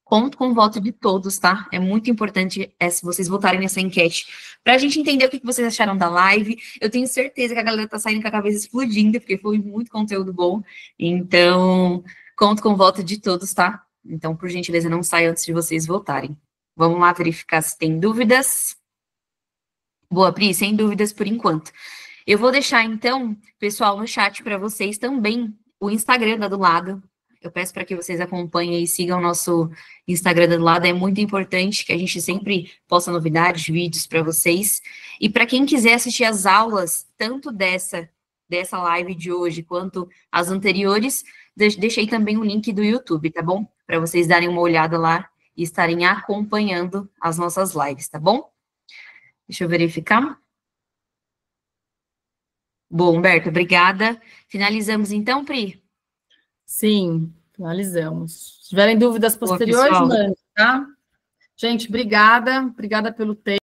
Conto com o voto de todos, tá? É muito importante vocês votarem nessa enquete, para a gente entender o que vocês acharam da live. Eu tenho certeza que a galera tá saindo com a cabeça explodindo, porque foi muito conteúdo bom. Então, conto com o voto de todos, tá? Então, por gentileza, não saia antes de vocês votarem. Vamos lá verificar se tem dúvidas. Boa, Pri, sem dúvidas por enquanto. Eu vou deixar, então, pessoal, no chat para vocês também o Instagram do lado. Eu peço para que vocês acompanhem e sigam o nosso Instagram do lado. É muito importante que a gente sempre posta novidades, vídeos para vocês. E para quem quiser assistir as aulas, tanto dessa live de hoje, quanto as anteriores, deixei também o link do YouTube, tá bom? Para vocês darem uma olhada lá e estarem acompanhando as nossas lives, tá bom? Deixa eu verificar. Bom, Humberto, obrigada. Finalizamos então, Pri? Sim, finalizamos. Se tiverem dúvidas posteriores, mandem, tá? Gente, obrigada pelo tempo.